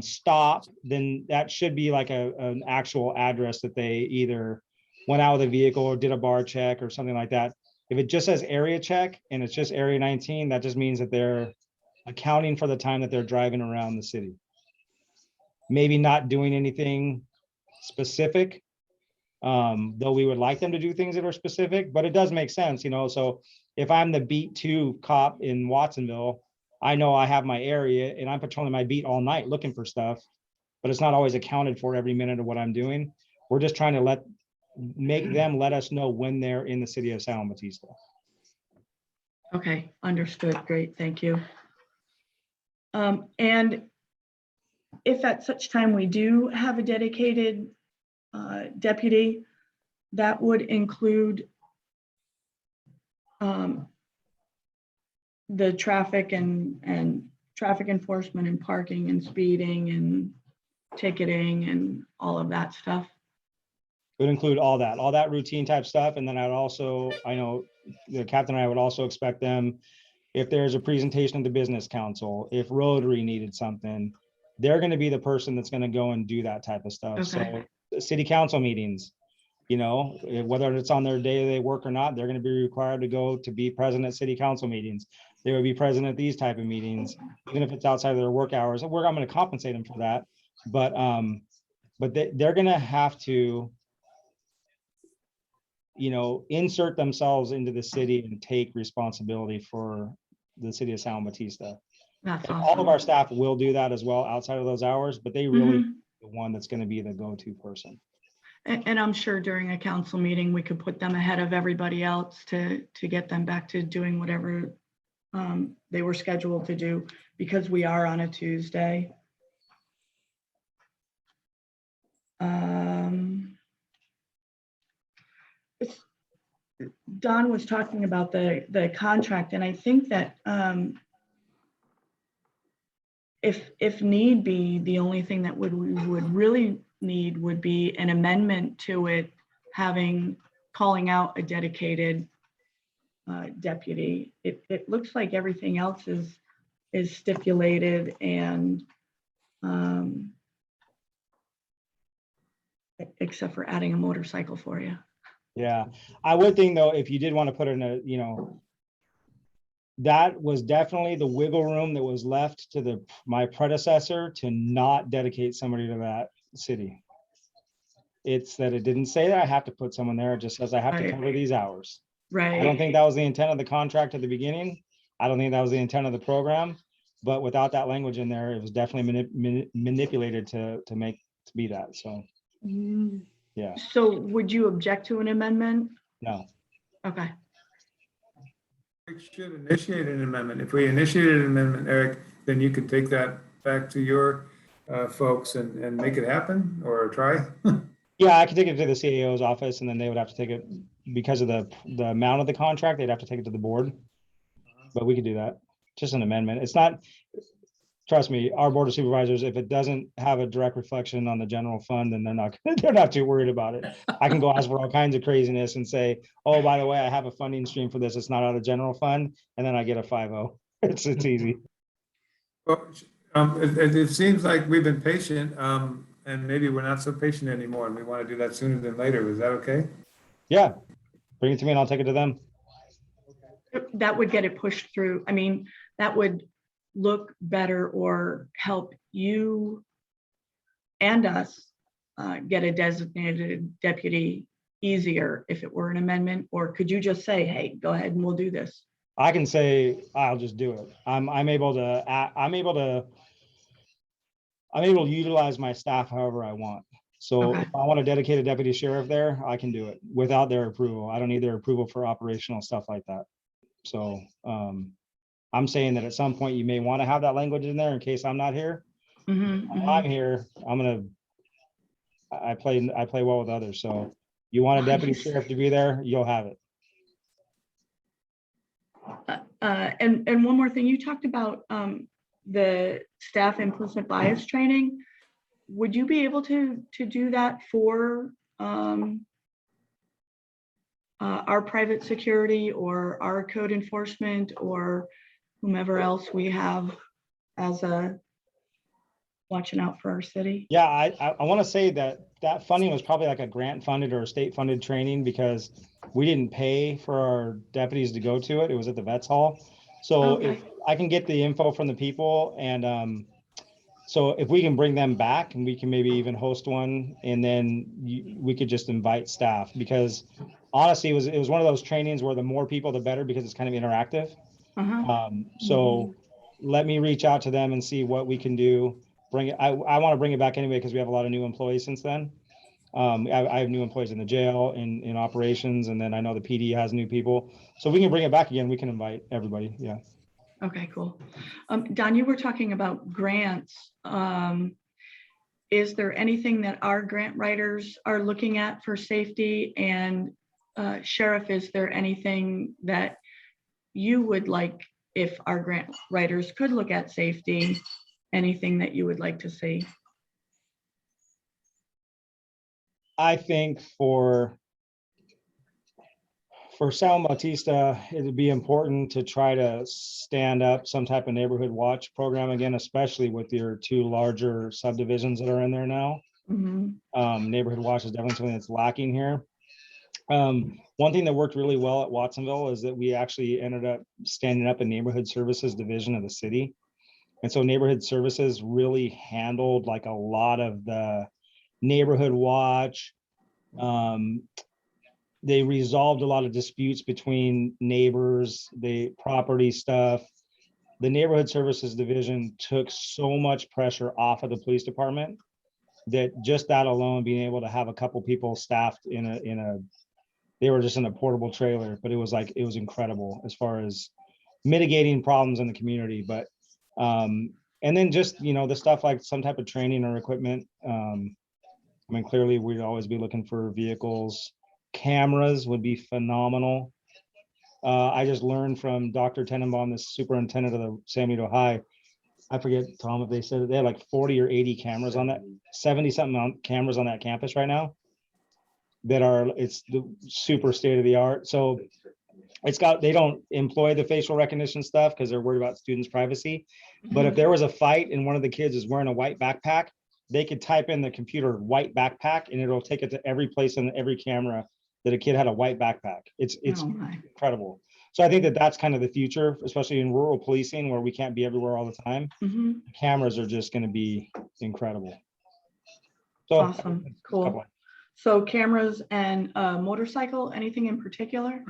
stop, then that should be like an actual address that they either went out with a vehicle or did a bar check or something like that. If it just says area check and it's just area 19, that just means that they're accounting for the time that they're driving around the city. Maybe not doing anything specific, though we would like them to do things that are specific, but it does make sense, So if I'm the beat 2 cop in Watsonville, I know I have my area and I'm patrolling my beat all night looking for stuff, but it's not always accounted for every minute of what I'm doing. We're just trying to make them let us know when they're in the city of San Bautista. Okay, understood. Great, thank you. And if at such time we do have a dedicated deputy, that would include the traffic and traffic enforcement and parking and speeding and ticketing and all of that stuff. It would include all that routine type stuff. And then I know the captain and I would also expect them, if there's a presentation of the business council, if Rotary needed something, they're going to be the person that's going to go and do that type of stuff. Okay. So city council meetings, whether it's on their day-to-day work or not, they're going to be required to go to be present at city council meetings. They would be present at these type of meetings, even if it's outside of their work hours. I'm going to compensate them for that, but they're going to have to, insert themselves into the city and take responsibility for the city of San Bautista. That's And awesome. all of our staff will do that as well outside of those hours, but they really Mhm. the one that's going to be the go-to person. And I'm sure during a council meeting, we could put them ahead of everybody else to get them back to doing whatever they were scheduled to do, because we are on a Tuesday. Don was talking about the contract, and I think that if need be, the only thing that we would really need would be an amendment to it, calling out a dedicated deputy. It looks like everything else is stipulated, and except for adding a motorcycle for you. Yeah, I would think though, if you did want to put in that was definitely the wiggle room that was left to my predecessor to not dedicate somebody to that city. It's that it didn't say that I have to put someone there. It just says I have to Right. cover these hours. Right. I don't think that was the intent of the contract at the beginning. I don't think that was the intent of the program, but without that language in there, it was definitely manipulated to be that. So, yeah, So would you object to an amendment? no. Okay. We should initiate an amendment. If we initiated an amendment, Eric, then you can take that back to your folks and make it happen or try. Yeah, I can take it to the CAO's office and then they would have to take it because of the amount of the contract, they'd have to take it to the board. But we could do that. Just an amendment. It's not, trust me, our board of supervisors, if it doesn't have a direct reflection on the general fund, then they're not too worried about it. I can go ask for all kinds of craziness and say, oh, by the way, I have a funding stream for this. It's not out of general fund. And then I get a 5-0. It's easy. Well, it seems like we've been patient, and maybe we're not so patient anymore, and we want to do that sooner than later. Is that okay? Yeah. Bring it to me and I'll take it to them. That would get it pushed through. I mean, that would look better or help you and us get a designated deputy easier if it were an amendment, or could you just say, hey, go ahead and we'll do this? I can say, I'll just do it. I'm able to utilize my staff however I want. So Okay. if I want to dedicate a deputy sheriff there, I can do it without their approval. I don't need their approval for operational stuff like that. So I'm saying that at some point you may want to have that language in there in case I'm not here. While I'm here, I play well with others. So you want a deputy Nice. sheriff to be there, you'll have it. And one more thing, you talked about the staff implicit bias training. Would you be able to do that for our private security or our code enforcement or whomever else we have as a watching out for our city? Yeah, I want to say that funding was probably like a grant funded or a state funded training because we didn't pay for our deputies to go to it. It was at the Vets Hall. So Okay. if I can get the info from the people and so if we can bring them back and we can maybe even host one and then we could just invite staff because honestly, it was one of those trainings where the more people, the better because it's kind of interactive. So let me reach out to them and see what we can do. Bring it. I want to bring it back anyway because we have a lot of new employees since then. I have new employees in the jail, in operations, and then I know the PD has new people. So if we can bring it back again, we can invite everybody. Yeah. Okay, cool. Don, you were talking about grants. Is there anything that our grant writers are looking at for safety? And Sheriff, is there anything that you would like if our grant writers could look at safety? Anything that you would like to see? I think for San Bautista, it would be important to try to stand up some type of neighborhood watch program again, especially with your two larger subdivisions that are in there now. Neighborhood watch is definitely something that's lacking here. One thing that worked really well at Watsonville is that we actually ended up standing up a neighborhood services division of the city. And so neighborhood services really handled like a lot of the neighborhood watch. They resolved a lot of disputes between neighbors, the property stuff. The neighborhood services division took so much pressure off of the police department that just that alone, being able to have a couple people staffed they were just in a portable trailer, but it was incredible as far as mitigating problems in the community. But and then just, the stuff like some type of training or equipment. I mean, clearly we'd always be looking for vehicles. Cameras would be phenomenal. I just learned from Dr. Tenenbaum, the superintendent of the San Benito High. I forget, Tom, if they said that they had like 40 or 80 cameras on that, 70 something cameras on that campus right now it's the super state of the art. So they don't employ the facial recognition stuff because they're worried about students' privacy. But if there was a fight and one of the kids is wearing a white backpack, they could type in the computer white backpack and it'll take it to every place in every camera that a kid had a white backpack. It's incredible. So I think that's kind of the future, especially in rural policing where we can't be everywhere all the time. Cameras are just going to be incredible. So awesome. Cool. So cameras and motorcycle, anything in particular?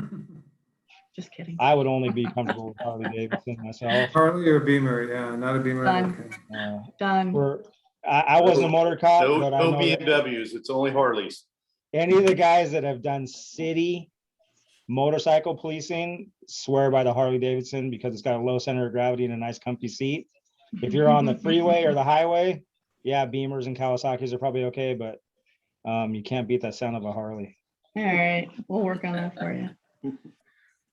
Just kidding. I would only be comfortable with Harley Davidson myself. Harley or Beamer? Yeah, not a Beamer. Done. Okay. Done. I wasn't a motor cop, but I No know BMWs, it's only Harleys. any of the guys that have done city Motorcycle policing, swear by the Harley Davidson because it's got a low center of gravity and a nice comfy seat. If you're on the freeway or the highway, yeah, Beamers and Kawasaki's are probably okay, but you can't beat that sound of a Harley. All right, we'll work on that for you.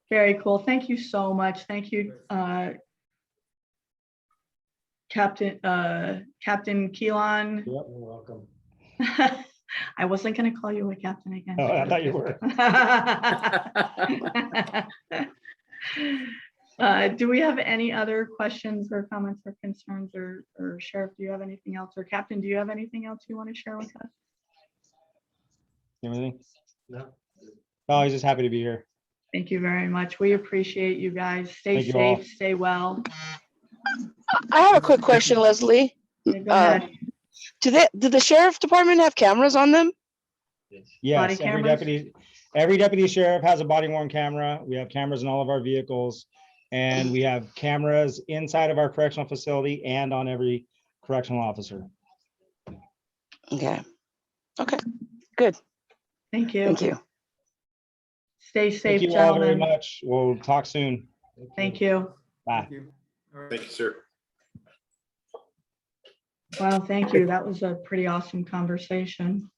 Very cool. Thank you so much. Thank you, Captain Keelan. Yep, you're welcome. I wasn't gonna call you a captain again. Oh, I thought you were. Do we have any other questions or comments or concerns, or Sheriff, do you have anything else? Or Captain, do you have anything else you want to share with us? Everything? No. Oh, he's just happy to be here. Thank you very much. We appreciate you guys. Stay Thank you all. safe, stay well. I have a quick question, Leslie. Yeah, go ahead. Do the sheriff department have cameras on them? Yes, Body cameras? every deputy sheriff has a body worn camera. We have cameras in all of our vehicles. And we have cameras inside of our correctional facility and on every correctional officer. Okay. Okay, good. Thank you. Thank you. Stay safe, Thank you all very gentlemen. much. We'll talk soon. Thank you. Bye. Thank you. All right. Thank you, sir. Wow, thank you. That was a pretty awesome conversation.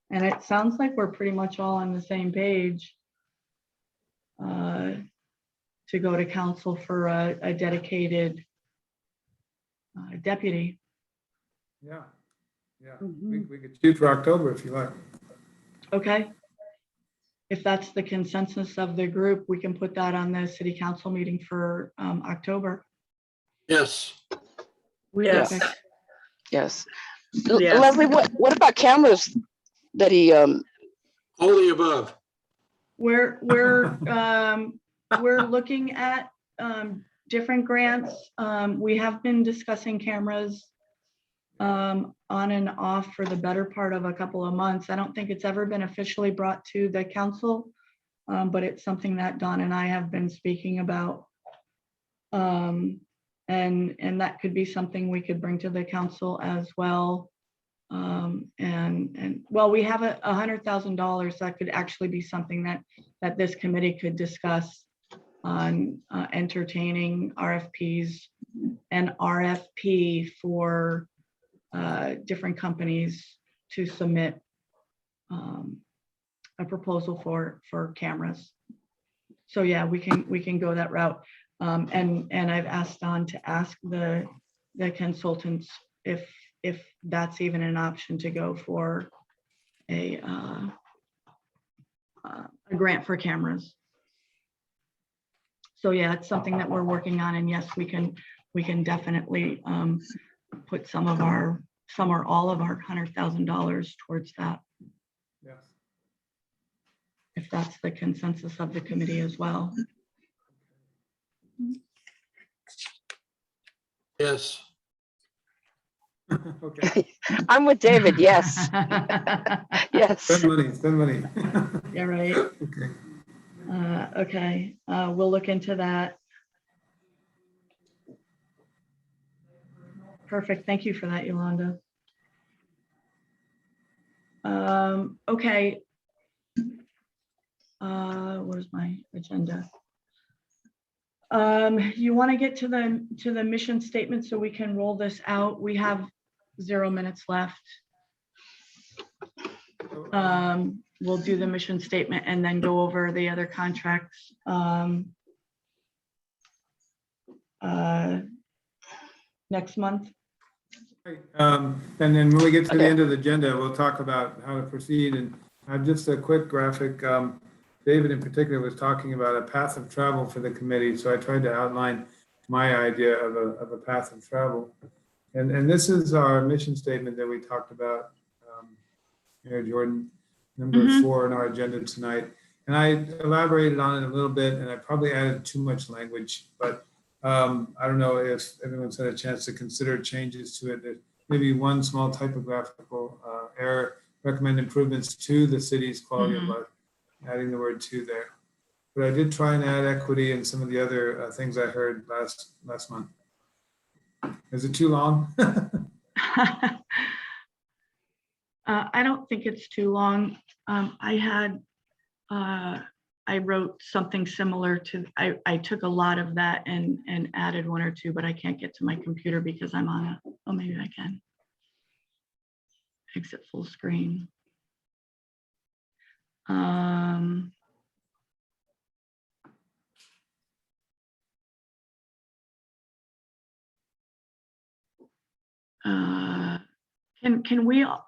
And it sounds like we're pretty much all on the same page to go to council for a dedicated deputy. Yeah, yeah. Mhm. We could shoot for October if you like. Okay. If that's the consensus of the group, we can put that on the city council meeting for October. Yes. Yes. Perfect. Yes. Yeah. Leslie, what about cameras that he, All the above. We're looking at different grants. We have been discussing cameras on and off for the better part of a couple of months. I don't think it's ever been officially brought to the council, but it's something that Don and I have been speaking about. And that could be something we could bring to the council as well. And well, we have $100,000 that could actually be something that this committee could discuss on entertaining RFPs and RFP for different companies to submit a proposal for cameras. So yeah, we can go that route. And I've asked Don to ask the consultants if that's even an option to go for a grant for cameras. So yeah, it's something that we're working on, and yes, we can definitely put some or all of our $100,000 towards that, Yes. if that's the consensus of the committee as well. Yes. Okay. I'm with David, yes, yes. Spend money. Yeah, right. Okay. Okay, we'll look into that. Perfect. Thank you for that, Yolanda. Okay. Where's my agenda? You want to get to the mission statement so we can roll this out? We have 0 minutes left. We'll do the mission statement and then go over the other contracts. Next month. Right, and then when we get to the Okay. end of the agenda, we'll talk about how to proceed, and just a quick graphic. David in particular was talking about a path of travel for the committee, so I tried to outline my idea of a path of travel. And this is our mission statement that we talked about, Jordan, number 4 on our agenda tonight. And I elaborated on it a little bit, and I probably added too much language, but I don't know if everyone's had a chance to consider changes to it. There may be one small typographical error, recommend improvements to the city's quality of life, adding the word "to" there. But I did try and add equity and some of the other things I heard last month. Is it too long? I don't think it's too long. I had I wrote something similar to, I took a lot of that and added one or two, but I can't get to my computer because I'm on a, oh, maybe I can. Exit full screen.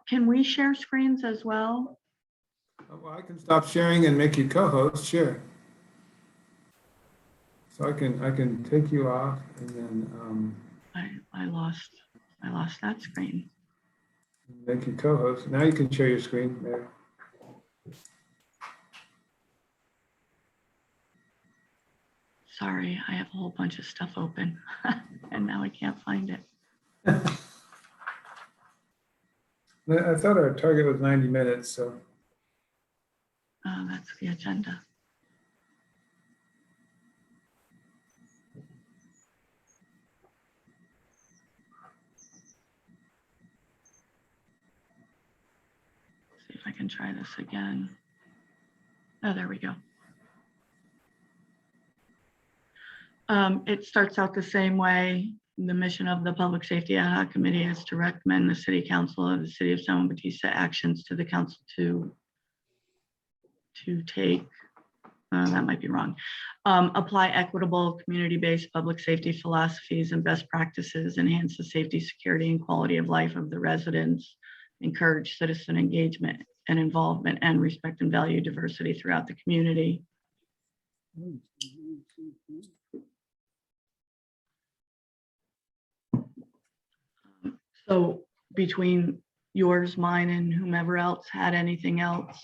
Can we share screens as well? Well, I can stop sharing and make you co-host, sure. So I can take you off and then I lost that screen. make you co-host. Now you can share your screen there. Sorry, I have a whole bunch of stuff open and now I can't find it. I thought our target was 90 minutes, so. That's the agenda. See if I can try this again. Oh, there we go. It starts out the same way. The mission of the Public Safety Ad Hoc Committee is to recommend the City Council of the City of San Juan Bautista actions to the council to take, that might be wrong, apply equitable, community-based public safety philosophies and best practices, enhance the safety, security, and quality of life of the residents, encourage citizen engagement and involvement, and respect and value diversity throughout the community. So between yours, mine, and whomever else had anything else?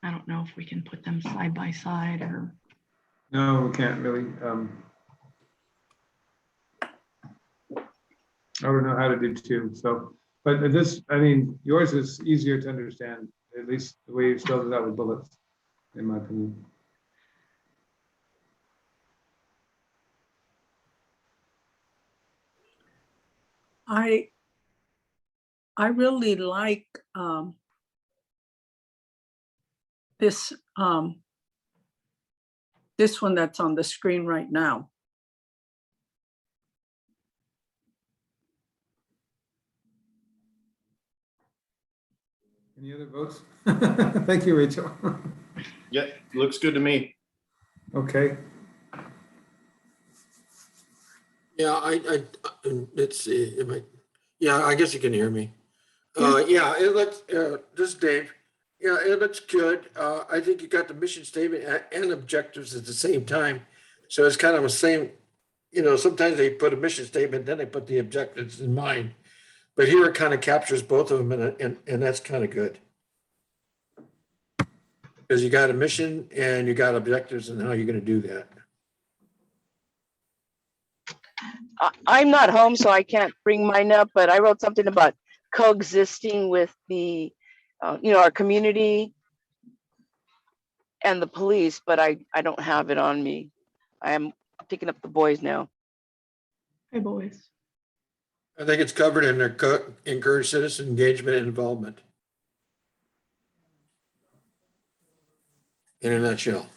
I don't know if we can put them side by side or. No, we can't really. I don't know how to do two. So, but this, I mean, yours is easier to understand, at least the way you spelled it out with bullets, in my opinion. I really like this this one that's on the screen right now. Any other votes? Thank you, Rachel. Yeah, looks good to me. Okay. Yeah, let's see, yeah, I guess you can hear me. Yeah, it looks, this is Dave. Yeah, it looks good. I think you got the mission statement and objectives at the same time. So it's kind of the same, sometimes they put a mission statement, then they put the objectives in mind. But here it kind of captures both of them and that's kind of good. Because you got a mission and you got objectives and how you're going to do that. I'm not home, so I can't bring mine up, but I wrote something about coexisting with the, our community and the police, but I don't have it on me. I am picking up the boys now. Hey, boys. I think it's covered in their encourage citizen engagement and involvement. In a nutshell.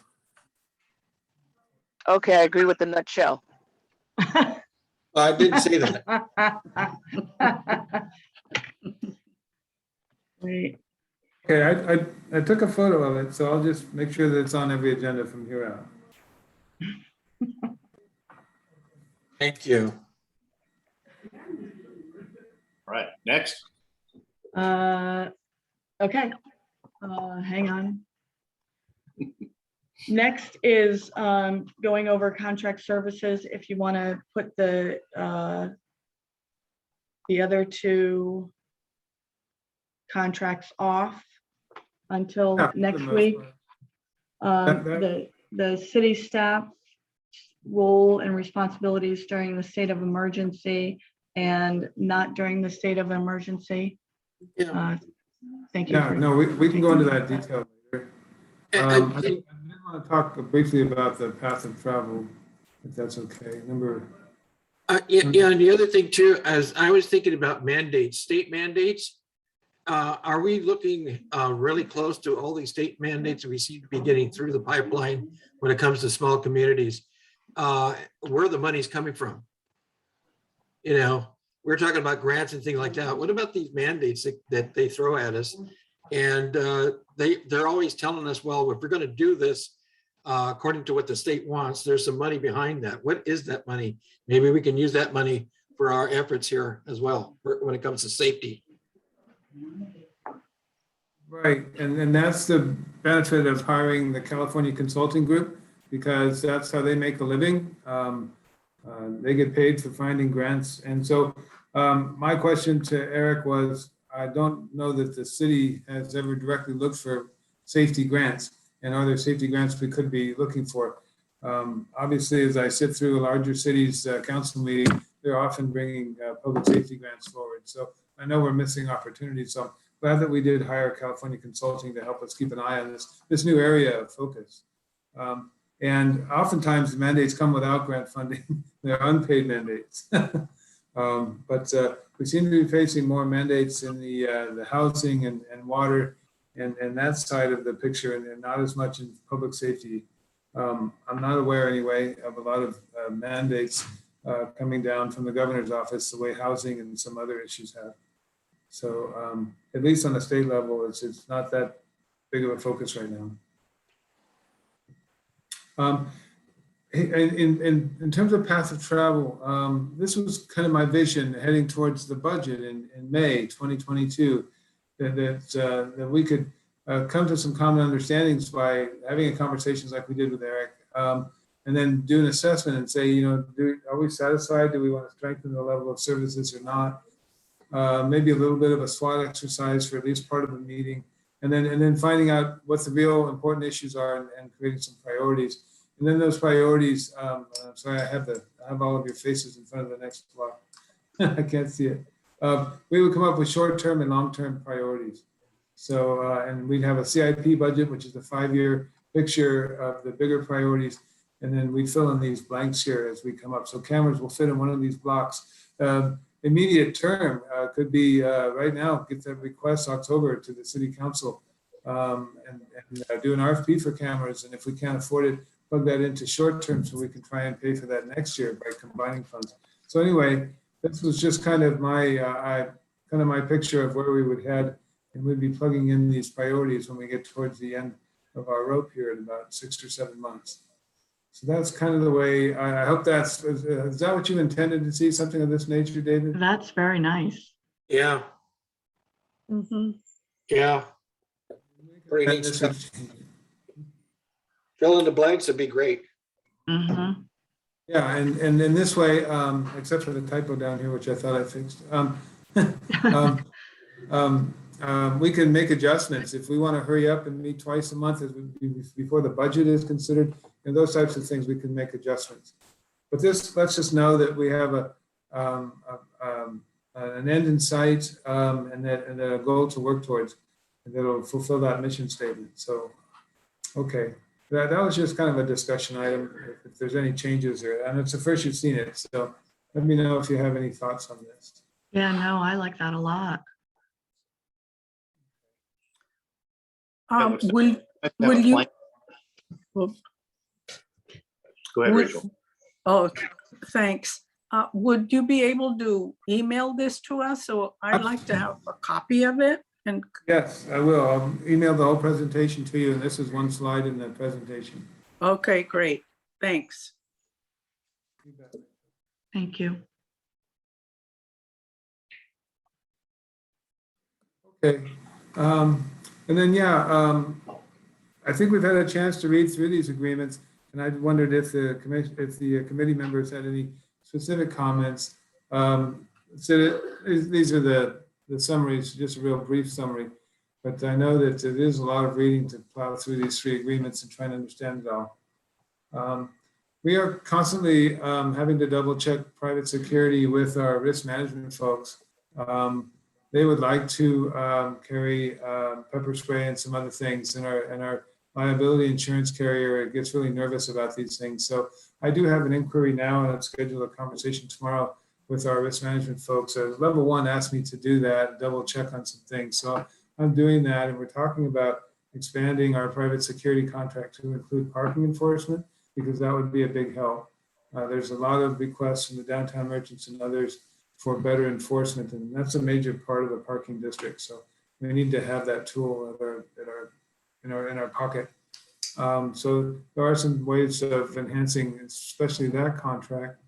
Okay, I agree with the nutshell. I didn't say that. Wait, Okay, I took a photo of it, so I'll just make sure that it's on every agenda from here out. Thank you. All right, next. okay, hang on. Next is going over contract services. If you want to put the other two contracts off until Yeah, for the next most week. part. That- The city staff role and responsibilities during the state of emergency and not during the state of emergency. Yeah. Thank you. Yeah, no, we can go into that detail later. I did want to talk briefly about the path of travel, if that's okay. Number Yeah, and the other thing too, as I was thinking about mandates, state mandates, are we looking really close to all these state mandates we seem to be getting through the pipeline when it comes to small communities? Where the money's coming from? You know, we're talking about grants and things like that. What about these mandates that they throw at us? And they're always telling us, well, if we're going to do this, according to what the state wants, there's some money behind that. What is that money? Maybe we can use that money for our efforts here as well, when it comes to safety. Right, and that's the benefit of hiring the California Consulting Group, because that's how they make a living. They get paid for finding grants. And so my question to Eric was, I don't know that the city has ever directly looked for safety grants, and are there safety grants we could be looking for? Obviously, as I sit through a larger city's council meeting, they're often bringing public safety grants forward. So I know we're missing opportunities. So I'm glad that we did hire California Consulting to help us keep an eye on this new area of focus. And oftentimes the mandates come without grant funding. They're unpaid mandates. But we seem to be facing more mandates in the housing and water and that side of the picture, and not as much in public safety. I'm not aware anyway of a lot of mandates coming down from the governor's office, the way housing and some other issues have. So at least on a state level, it's not that big of a focus right now. In terms of path of travel, this was kind of my vision heading towards the budget in May 2022, that we could come to some common understandings by having conversations like we did with Eric, and then do an assessment and say, are we satisfied? Do we want to strengthen the level of services or not? Maybe a little bit of a SWOT exercise for at least part of the meeting, and then finding out what the real important issues are and creating some priorities. And then those priorities, I'm sorry, I have all of your faces in front of the next block. I can't see it. We would come up with short-term and long-term priorities. So, and we'd have a CIP budget, which is a 5-year picture of the bigger priorities. And then we fill in these blanks here as we come up. So cameras will fit in one of these blocks. Immediate term could be right now, get that request October to the city council and do an RFP for cameras. And if we can't afford it, plug that into short term so we can try and pay for that next year by combining funds. So anyway, this was just kind of my picture of where we would head, and we'd be plugging in these priorities when we get towards the end of our rope here in about 6 or 7 months. So that's kind of the way. I hope is that what you intended to see, something of this nature, David? That's very nice. Yeah. Mm-hmm. Yeah. Pretty neat stuff. Fill in the blanks would be great. Mm-hmm. Yeah, and in this way, except for the typo down here, which I thought I fixed, we can make adjustments if we want to hurry up and meet twice a month before the budget is considered, and those types of things we can make adjustments. But let's just know that we have an end in sight and a goal to work towards, and that'll fulfill that mission statement. So, okay. That was just kind of a discussion item, if there's any changes there. And it's the first you've seen it, so let me know if you have any thoughts on this. Yeah, no, I like that a lot. Will you? Go ahead, Rachel. Oh, thanks. Would you be able to email this to us? So I'd like to have a copy of it. And yes, I will. I'll email the whole presentation to you, and this is one slide in the presentation. okay, great. Thanks. Thank you. Okay. And then, I think we've had a chance to read through these agreements, and I wondered if the committee members had any specific comments. So these are the summaries, just a real brief summary, but I know that it is a lot of reading to plow through these 3 agreements and try to understand it all. We are constantly having to double check private security with our risk management folks. They would like to carry pepper spray and some other things, and our liability insurance carrier gets really nervous about these things. So I do have an inquiry now, and I've scheduled a conversation tomorrow with our risk management folks. Level 1 asked me to do that, double check on some things. So I'm doing that, and we're talking about expanding our private security contract to include parking enforcement, because that would be a big help. There's a lot of requests from the downtown merchants and others for better enforcement, and that's a major part of the parking district. So we need to have that tool in our pocket. So there are some ways of enhancing, especially that contract.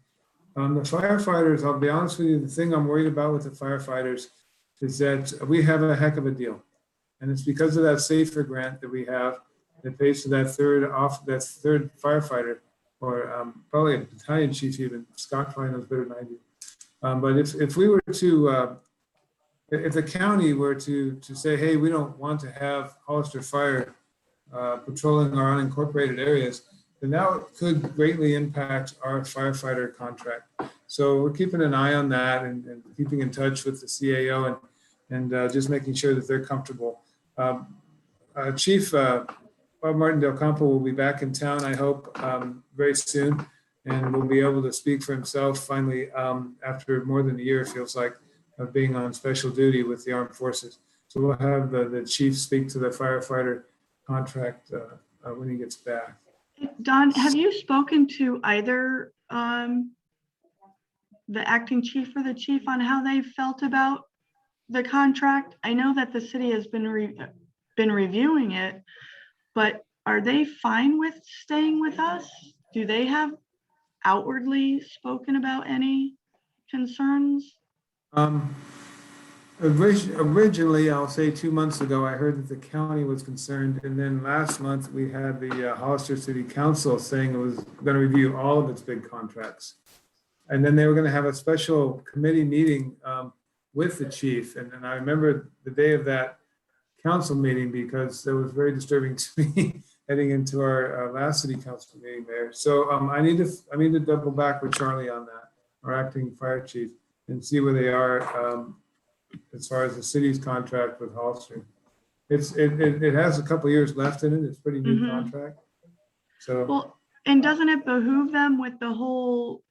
The firefighters, I'll be honest with you, the thing I'm worried about with the firefighters is that we have a heck of a deal. And it's because of that SAFER grant that we have that pays for that third firefighter, or probably a battalion chief even. Scott probably knows better than I do. But if we were to, if the county were to say, hey, we don't want to have Hollister Fire patrolling our unincorporated areas, then that could greatly impact our firefighter contract. So we're keeping an eye on that and keeping in touch with the CAO and just making sure that they're comfortable. Chief Bob Martin Del Campo will be back in town, I hope, very soon, and will be able to speak for himself finally after more than a year, it feels like, of being on special duty with the armed forces. So we'll have the chief speak to the firefighter contract when he gets back. Don, have you spoken to either the acting chief or the chief on how they felt about the contract? I know that the city has been reviewing it, but are they fine with staying with us? Do they have outwardly spoken about any concerns? Originally, I'll say 2 months ago, I heard that the county was concerned. And then last month, we had the Hollister City Council saying it was going to review all of its big contracts. And then they were going to have a special committee meeting with the chief. And I remember the day of that council meeting because it was very disturbing to me heading into our last city council meeting there. So I need to double back with Charlie on that, our acting fire chief, and see where they are as far as the city's contract with Hollister. It has a couple years left in it. It's a pretty new contract. So well, and doesn't it behoove them with the whole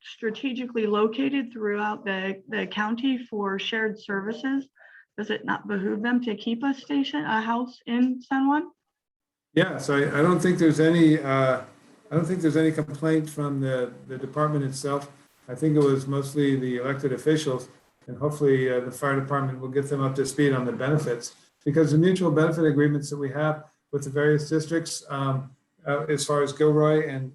strategically located throughout the county for shared services? Does it not behoove them to keep a house in San Juan? yeah, so I don't think there's any complaint from the department itself. I think it was mostly the elected officials, and hopefully the fire department will get them up to speed on the benefits, because the mutual benefit agreements that we have with the various districts, as far as Gilroy and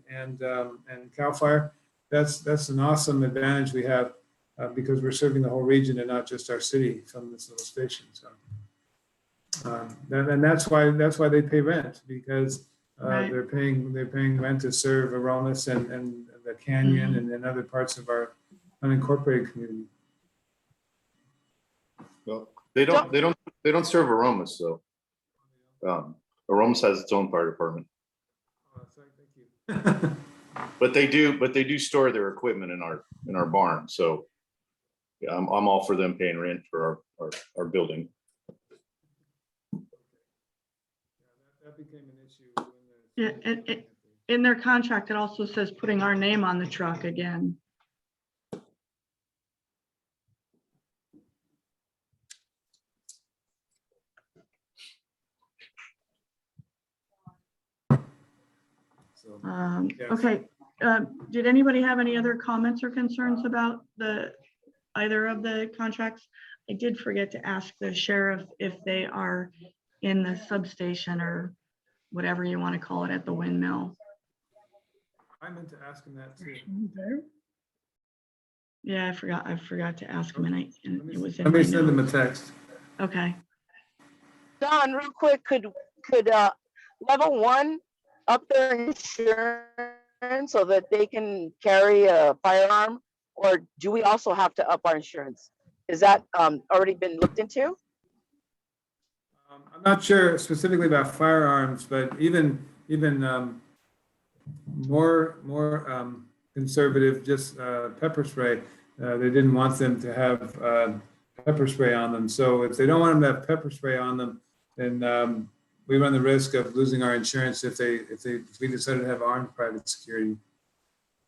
CAL FIRE, that's an awesome advantage we have because we're serving the whole region and not just our city from this little station. So, and that's why they pay rent, because Right. they're paying rent to serve Aromas and the canyon and then other parts of our unincorporated community. Well, they don't serve Aromas, so Aromas has its own fire department. Oh, sorry, thank you. But they do store their equipment in our barn. So yeah, I'm all for them paying rent for our building. That became an issue. Yeah, in their contract, it also says putting our name on the truck again. So, yes. Okay, did anybody have any other comments or concerns about either of the contracts? I did forget to ask the sheriff if they are in the substation or whatever you want to call it at the windmill. I meant to ask him that too. Yeah, I forgot to ask him, and it was in Let my me send him a notes. text. Okay, Don, real quick, could level 1 up their insurance so that they can carry a firearm, or do we also have to up our insurance? Is that already been looked into? I'm not sure specifically about firearms, but even more conservative, just pepper spray. They didn't want them to have pepper spray on them. So if they don't want them to have pepper spray on them, then we run the risk of losing our insurance if we decide to have armed private security.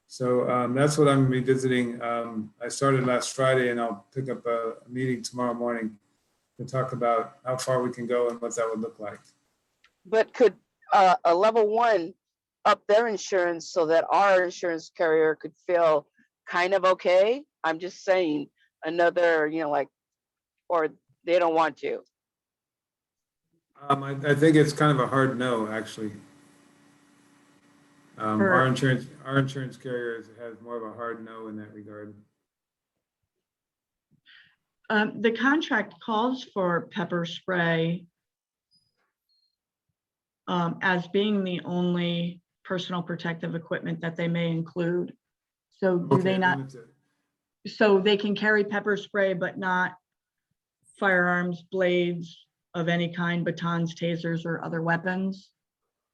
So that's what I'm revisiting. I started last Friday, and I'll pick up a meeting tomorrow morning to talk about how far we can go and what that would look like. But could a level one up their insurance so that our insurance carrier could feel kind of okay? I'm just saying another, like, or they don't want to. I think it's kind of a hard no, actually. Our insurance carrier has more of a hard no in that regard. The contract calls for pepper spray as being the only personal protective equipment that they may include. So do they not? So they can carry pepper spray, but not firearms, blades of any kind, batons, tasers, or other weapons.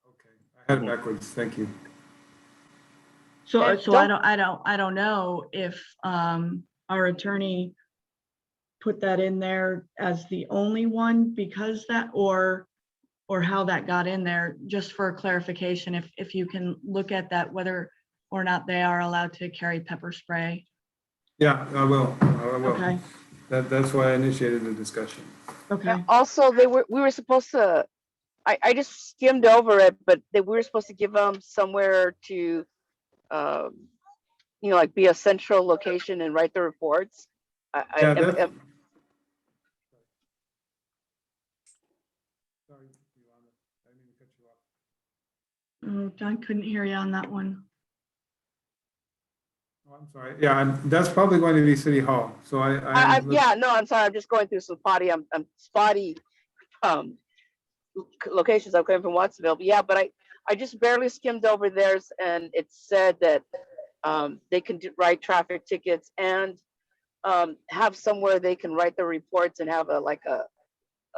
Okay, I had it backwards. Thank you. So, And I don't know if our attorney put that in there as the only one because that, or how that got in there, just for clarification, if you can look at that, whether or not they are allowed to carry pepper spray. Yeah, I will. Okay. That's why I initiated the discussion. Okay. Also, we were supposed to, I just skimmed over it, but we were supposed to give them somewhere to, like be a central location and write the reports. Yeah, that's. Sorry, Yolanda. I didn't mean to cut you off. Oh, Don couldn't hear you on that one. Oh, I'm sorry. Yeah, that's probably going to be City Hall. So yeah, no, I'm sorry. I'm just going through some spotty locations. I'm coming from Watsonville, but yeah, but I just barely skimmed over theirs, and it said that they can write traffic tickets and have somewhere they can write the reports and have a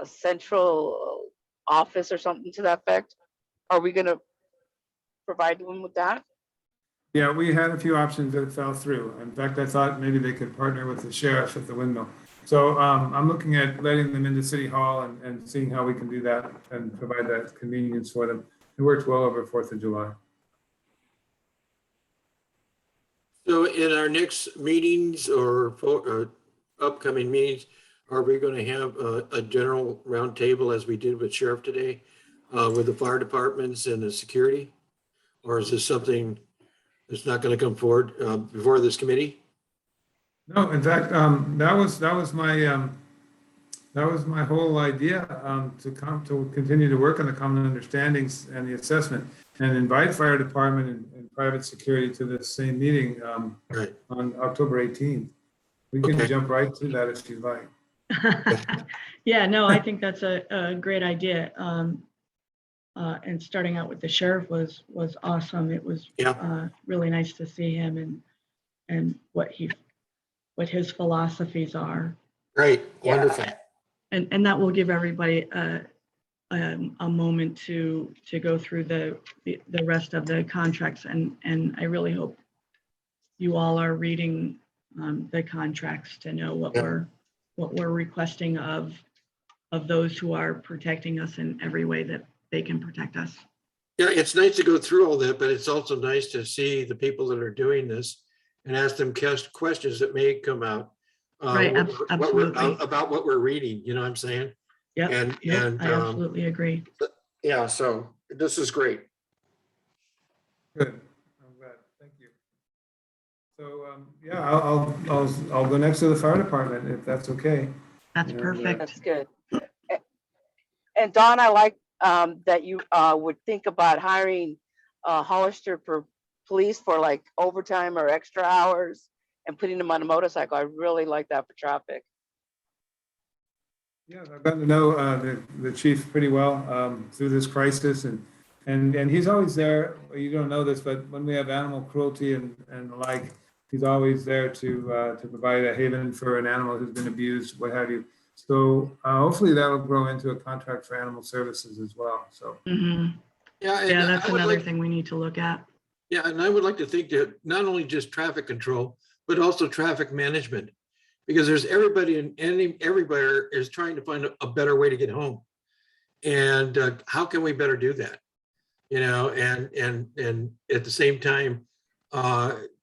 central office or something to that effect. Are we going to provide them with that? Yeah, we had a few options that fell through. In fact, I thought maybe they could partner with the sheriff at the windmill. So I'm looking at letting them into City Hall and seeing how we can do that and provide that convenience for them. It worked well over 4th of July. So in our next meetings or upcoming meetings, are we going to have a general roundtable as we did with Sheriff today with the fire departments and the security? Or is this something that's not going to come forward before this committee? No, in fact, that was my whole idea to continue to work on the common understandings and the assessment and invite fire department and private security to this same meeting Right. on October 18th. We can jump right to that if you'd like. Yeah, no, I think that's a great idea. And starting out with the sheriff was awesome. It was really nice to see him and what his philosophies are. Great, wonderful. And that will give everybody a moment to go through the rest of the contracts. And I really hope you all are reading the contracts to know what we're requesting of those who are protecting us in every way that they can protect us. Yeah, it's nice to go through all that, but it's also nice to see the people that are doing this and ask them questions that may come out. Right, absolutely. About what we're reading, you know what I'm saying? Yeah, and I absolutely agree. Yeah, so this is great. Good, I'm glad, thank you. So yeah, I'll go next to the fire department if that's okay. That's perfect. That's good. And Don, I like that you would think about hiring Hollister for police for like overtime or extra hours and putting them on a motorcycle. I really like that for traffic. Yeah, I've gotten to know the chief pretty well through this crisis, and he's always there. You don't know this, but when we have animal cruelty and the like, he's always there to provide a haven for an animal who's been abused, what have you. So hopefully that will grow into a contract for animal services as well. So yeah, that's another thing we need to look at. Yeah, and I would like to think that not only just traffic control, but also traffic management, because there's everybody and everywhere is trying to find a better way to get home. And how can we better do that? You know, and at the same time,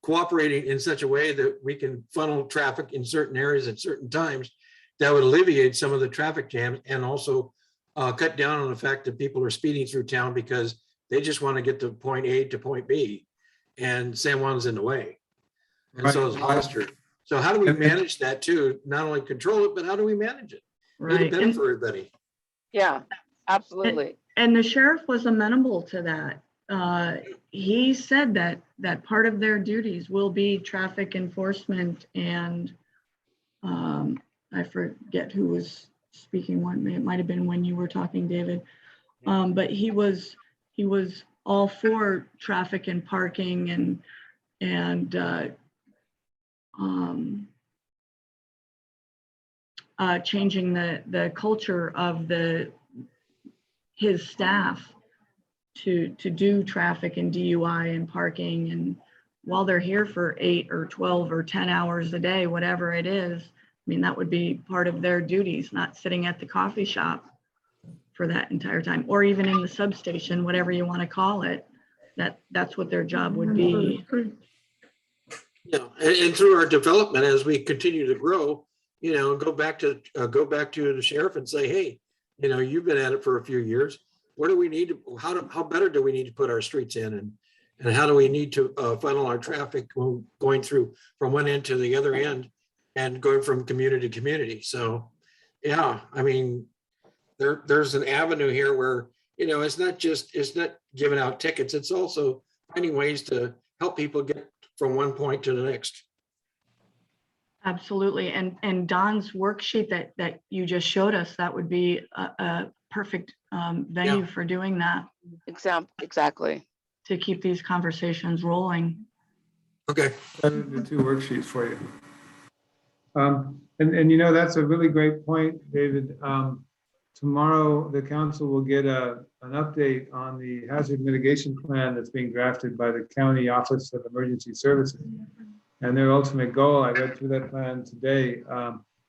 cooperating in such a way that we can funnel traffic in certain areas at certain times that would alleviate some of the traffic jams and also cut down on the fact that people are speeding through town because they just want to get to point A to point B, and San Juan's in the way. And so is Lester. So how do we manage that too? Not only control it, but how do we manage it? Make it Right. better for everybody. Yeah, absolutely. And the sheriff was amenable to that. He said that part of their duties will be traffic enforcement, and I forget who was speaking one, it might have been when you were talking, David. But he was all for traffic and parking and changing the culture of his staff to do traffic and DUI and parking. And while they're here for 8 or 12 or 10 hours a day, whatever it is, I mean, that would be part of their duties, not sitting at the coffee shop for that entire time, or even in the substation, whatever you want to call it. That's what their job would be. Yeah, and through our development, as we continue to grow, you know, go back to the sheriff and say, hey, you know, you've been at it for a few years. What do we need to, how better do we need to put our streets in, and how do we need to funnel our traffic going through from one end to the other end and going from community to community? So, yeah, I mean, there's an avenue here where, you know, it's not giving out tickets. It's also finding ways to help people get from one point to the next. Absolutely. And Don's worksheet that you just showed us, that would be a perfect venue for doing that. Exactly. To keep these conversations rolling. Okay. The 2 worksheets for you. And you know, that's a really great point, David. Tomorrow, the council will get an update on the hazard mitigation plan that's being drafted by the County Office of Emergency Services. And their ultimate goal, I read through that plan today,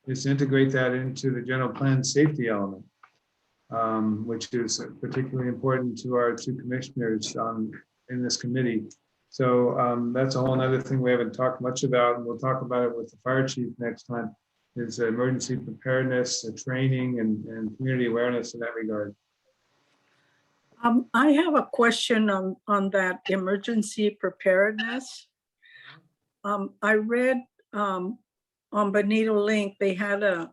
is to integrate that into the general plan safety element, which is particularly important to our 2 commissioners in this committee. So that's a whole other thing we haven't talked much about, and we'll talk about it with the fire chief next time, is emergency preparedness, training, and community awareness in that regard. I have a question on that emergency preparedness. I read on Bonito Link, they had a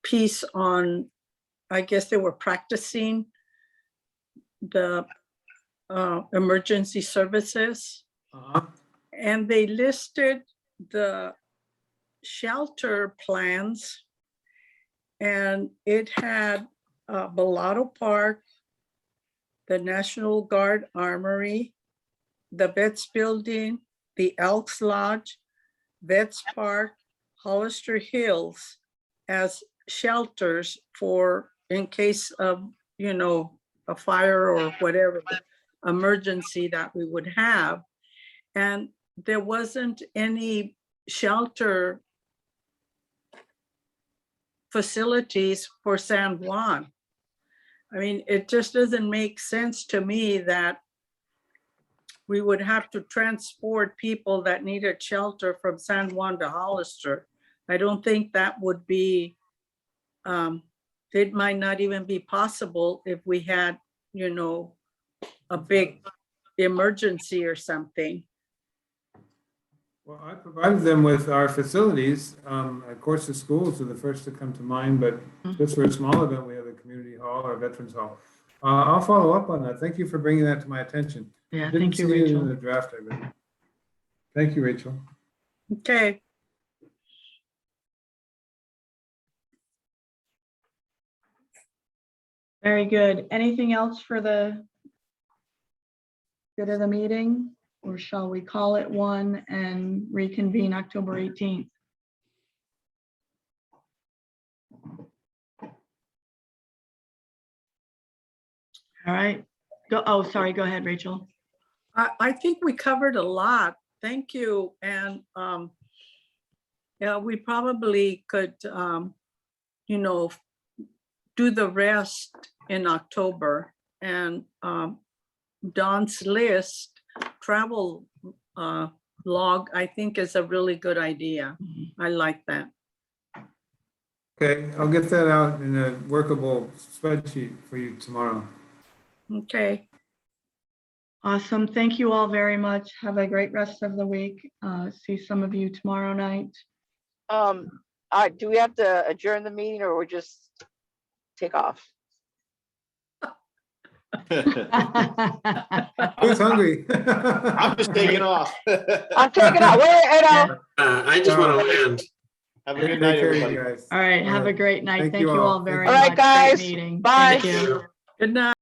piece on, I guess they were practicing the emergency services. And they listed the shelter plans, and it had Bellotto Park, the National Guard Armory, the Vets Building, the Elks Lodge, Vets Park, Hollister Hills as shelters for in case of, you know, a fire or whatever emergency that we would have. And there wasn't any shelter facilities for San Juan. I mean, it just doesn't make sense to me that we would have to transport people that needed shelter from San Juan to Hollister. I don't think that would be, it might not even be possible if we had, you know, a big emergency or something. Well, I provided them with our facilities. Of course, the schools are the first to come to mind, but just for a small event, we have a community hall or Veterans Hall. I'll follow up on that. Thank you for bringing that to my attention. Yeah, Didn't thank you, see it Rachel. in the draft I read. Thank you, Rachel. Okay. Very good. Anything else for the good of the meeting? Or shall we call it one and reconvene October 18th? All right. Go. Oh, sorry. Go ahead, Rachel. I think we covered a lot. Thank you. And yeah, we probably could, you know, do the rest in October. And Don's list, travel log, I think is a really good idea. I like that. Okay, I'll get that out in a workable spreadsheet for you tomorrow. Okay. Awesome. Thank you all very much. Have a great rest of the week. See some of you tomorrow night. Do we have to adjourn the meeting or we're just take off? Who's hungry? I'm just taking off. I'm taking off. I just want to land. Have a Take good night, care, you everybody. guys. All right. Have a great night. Thank Thank you you all. all very All much. right, guys. Great meeting. Bye. Thank you. Good night.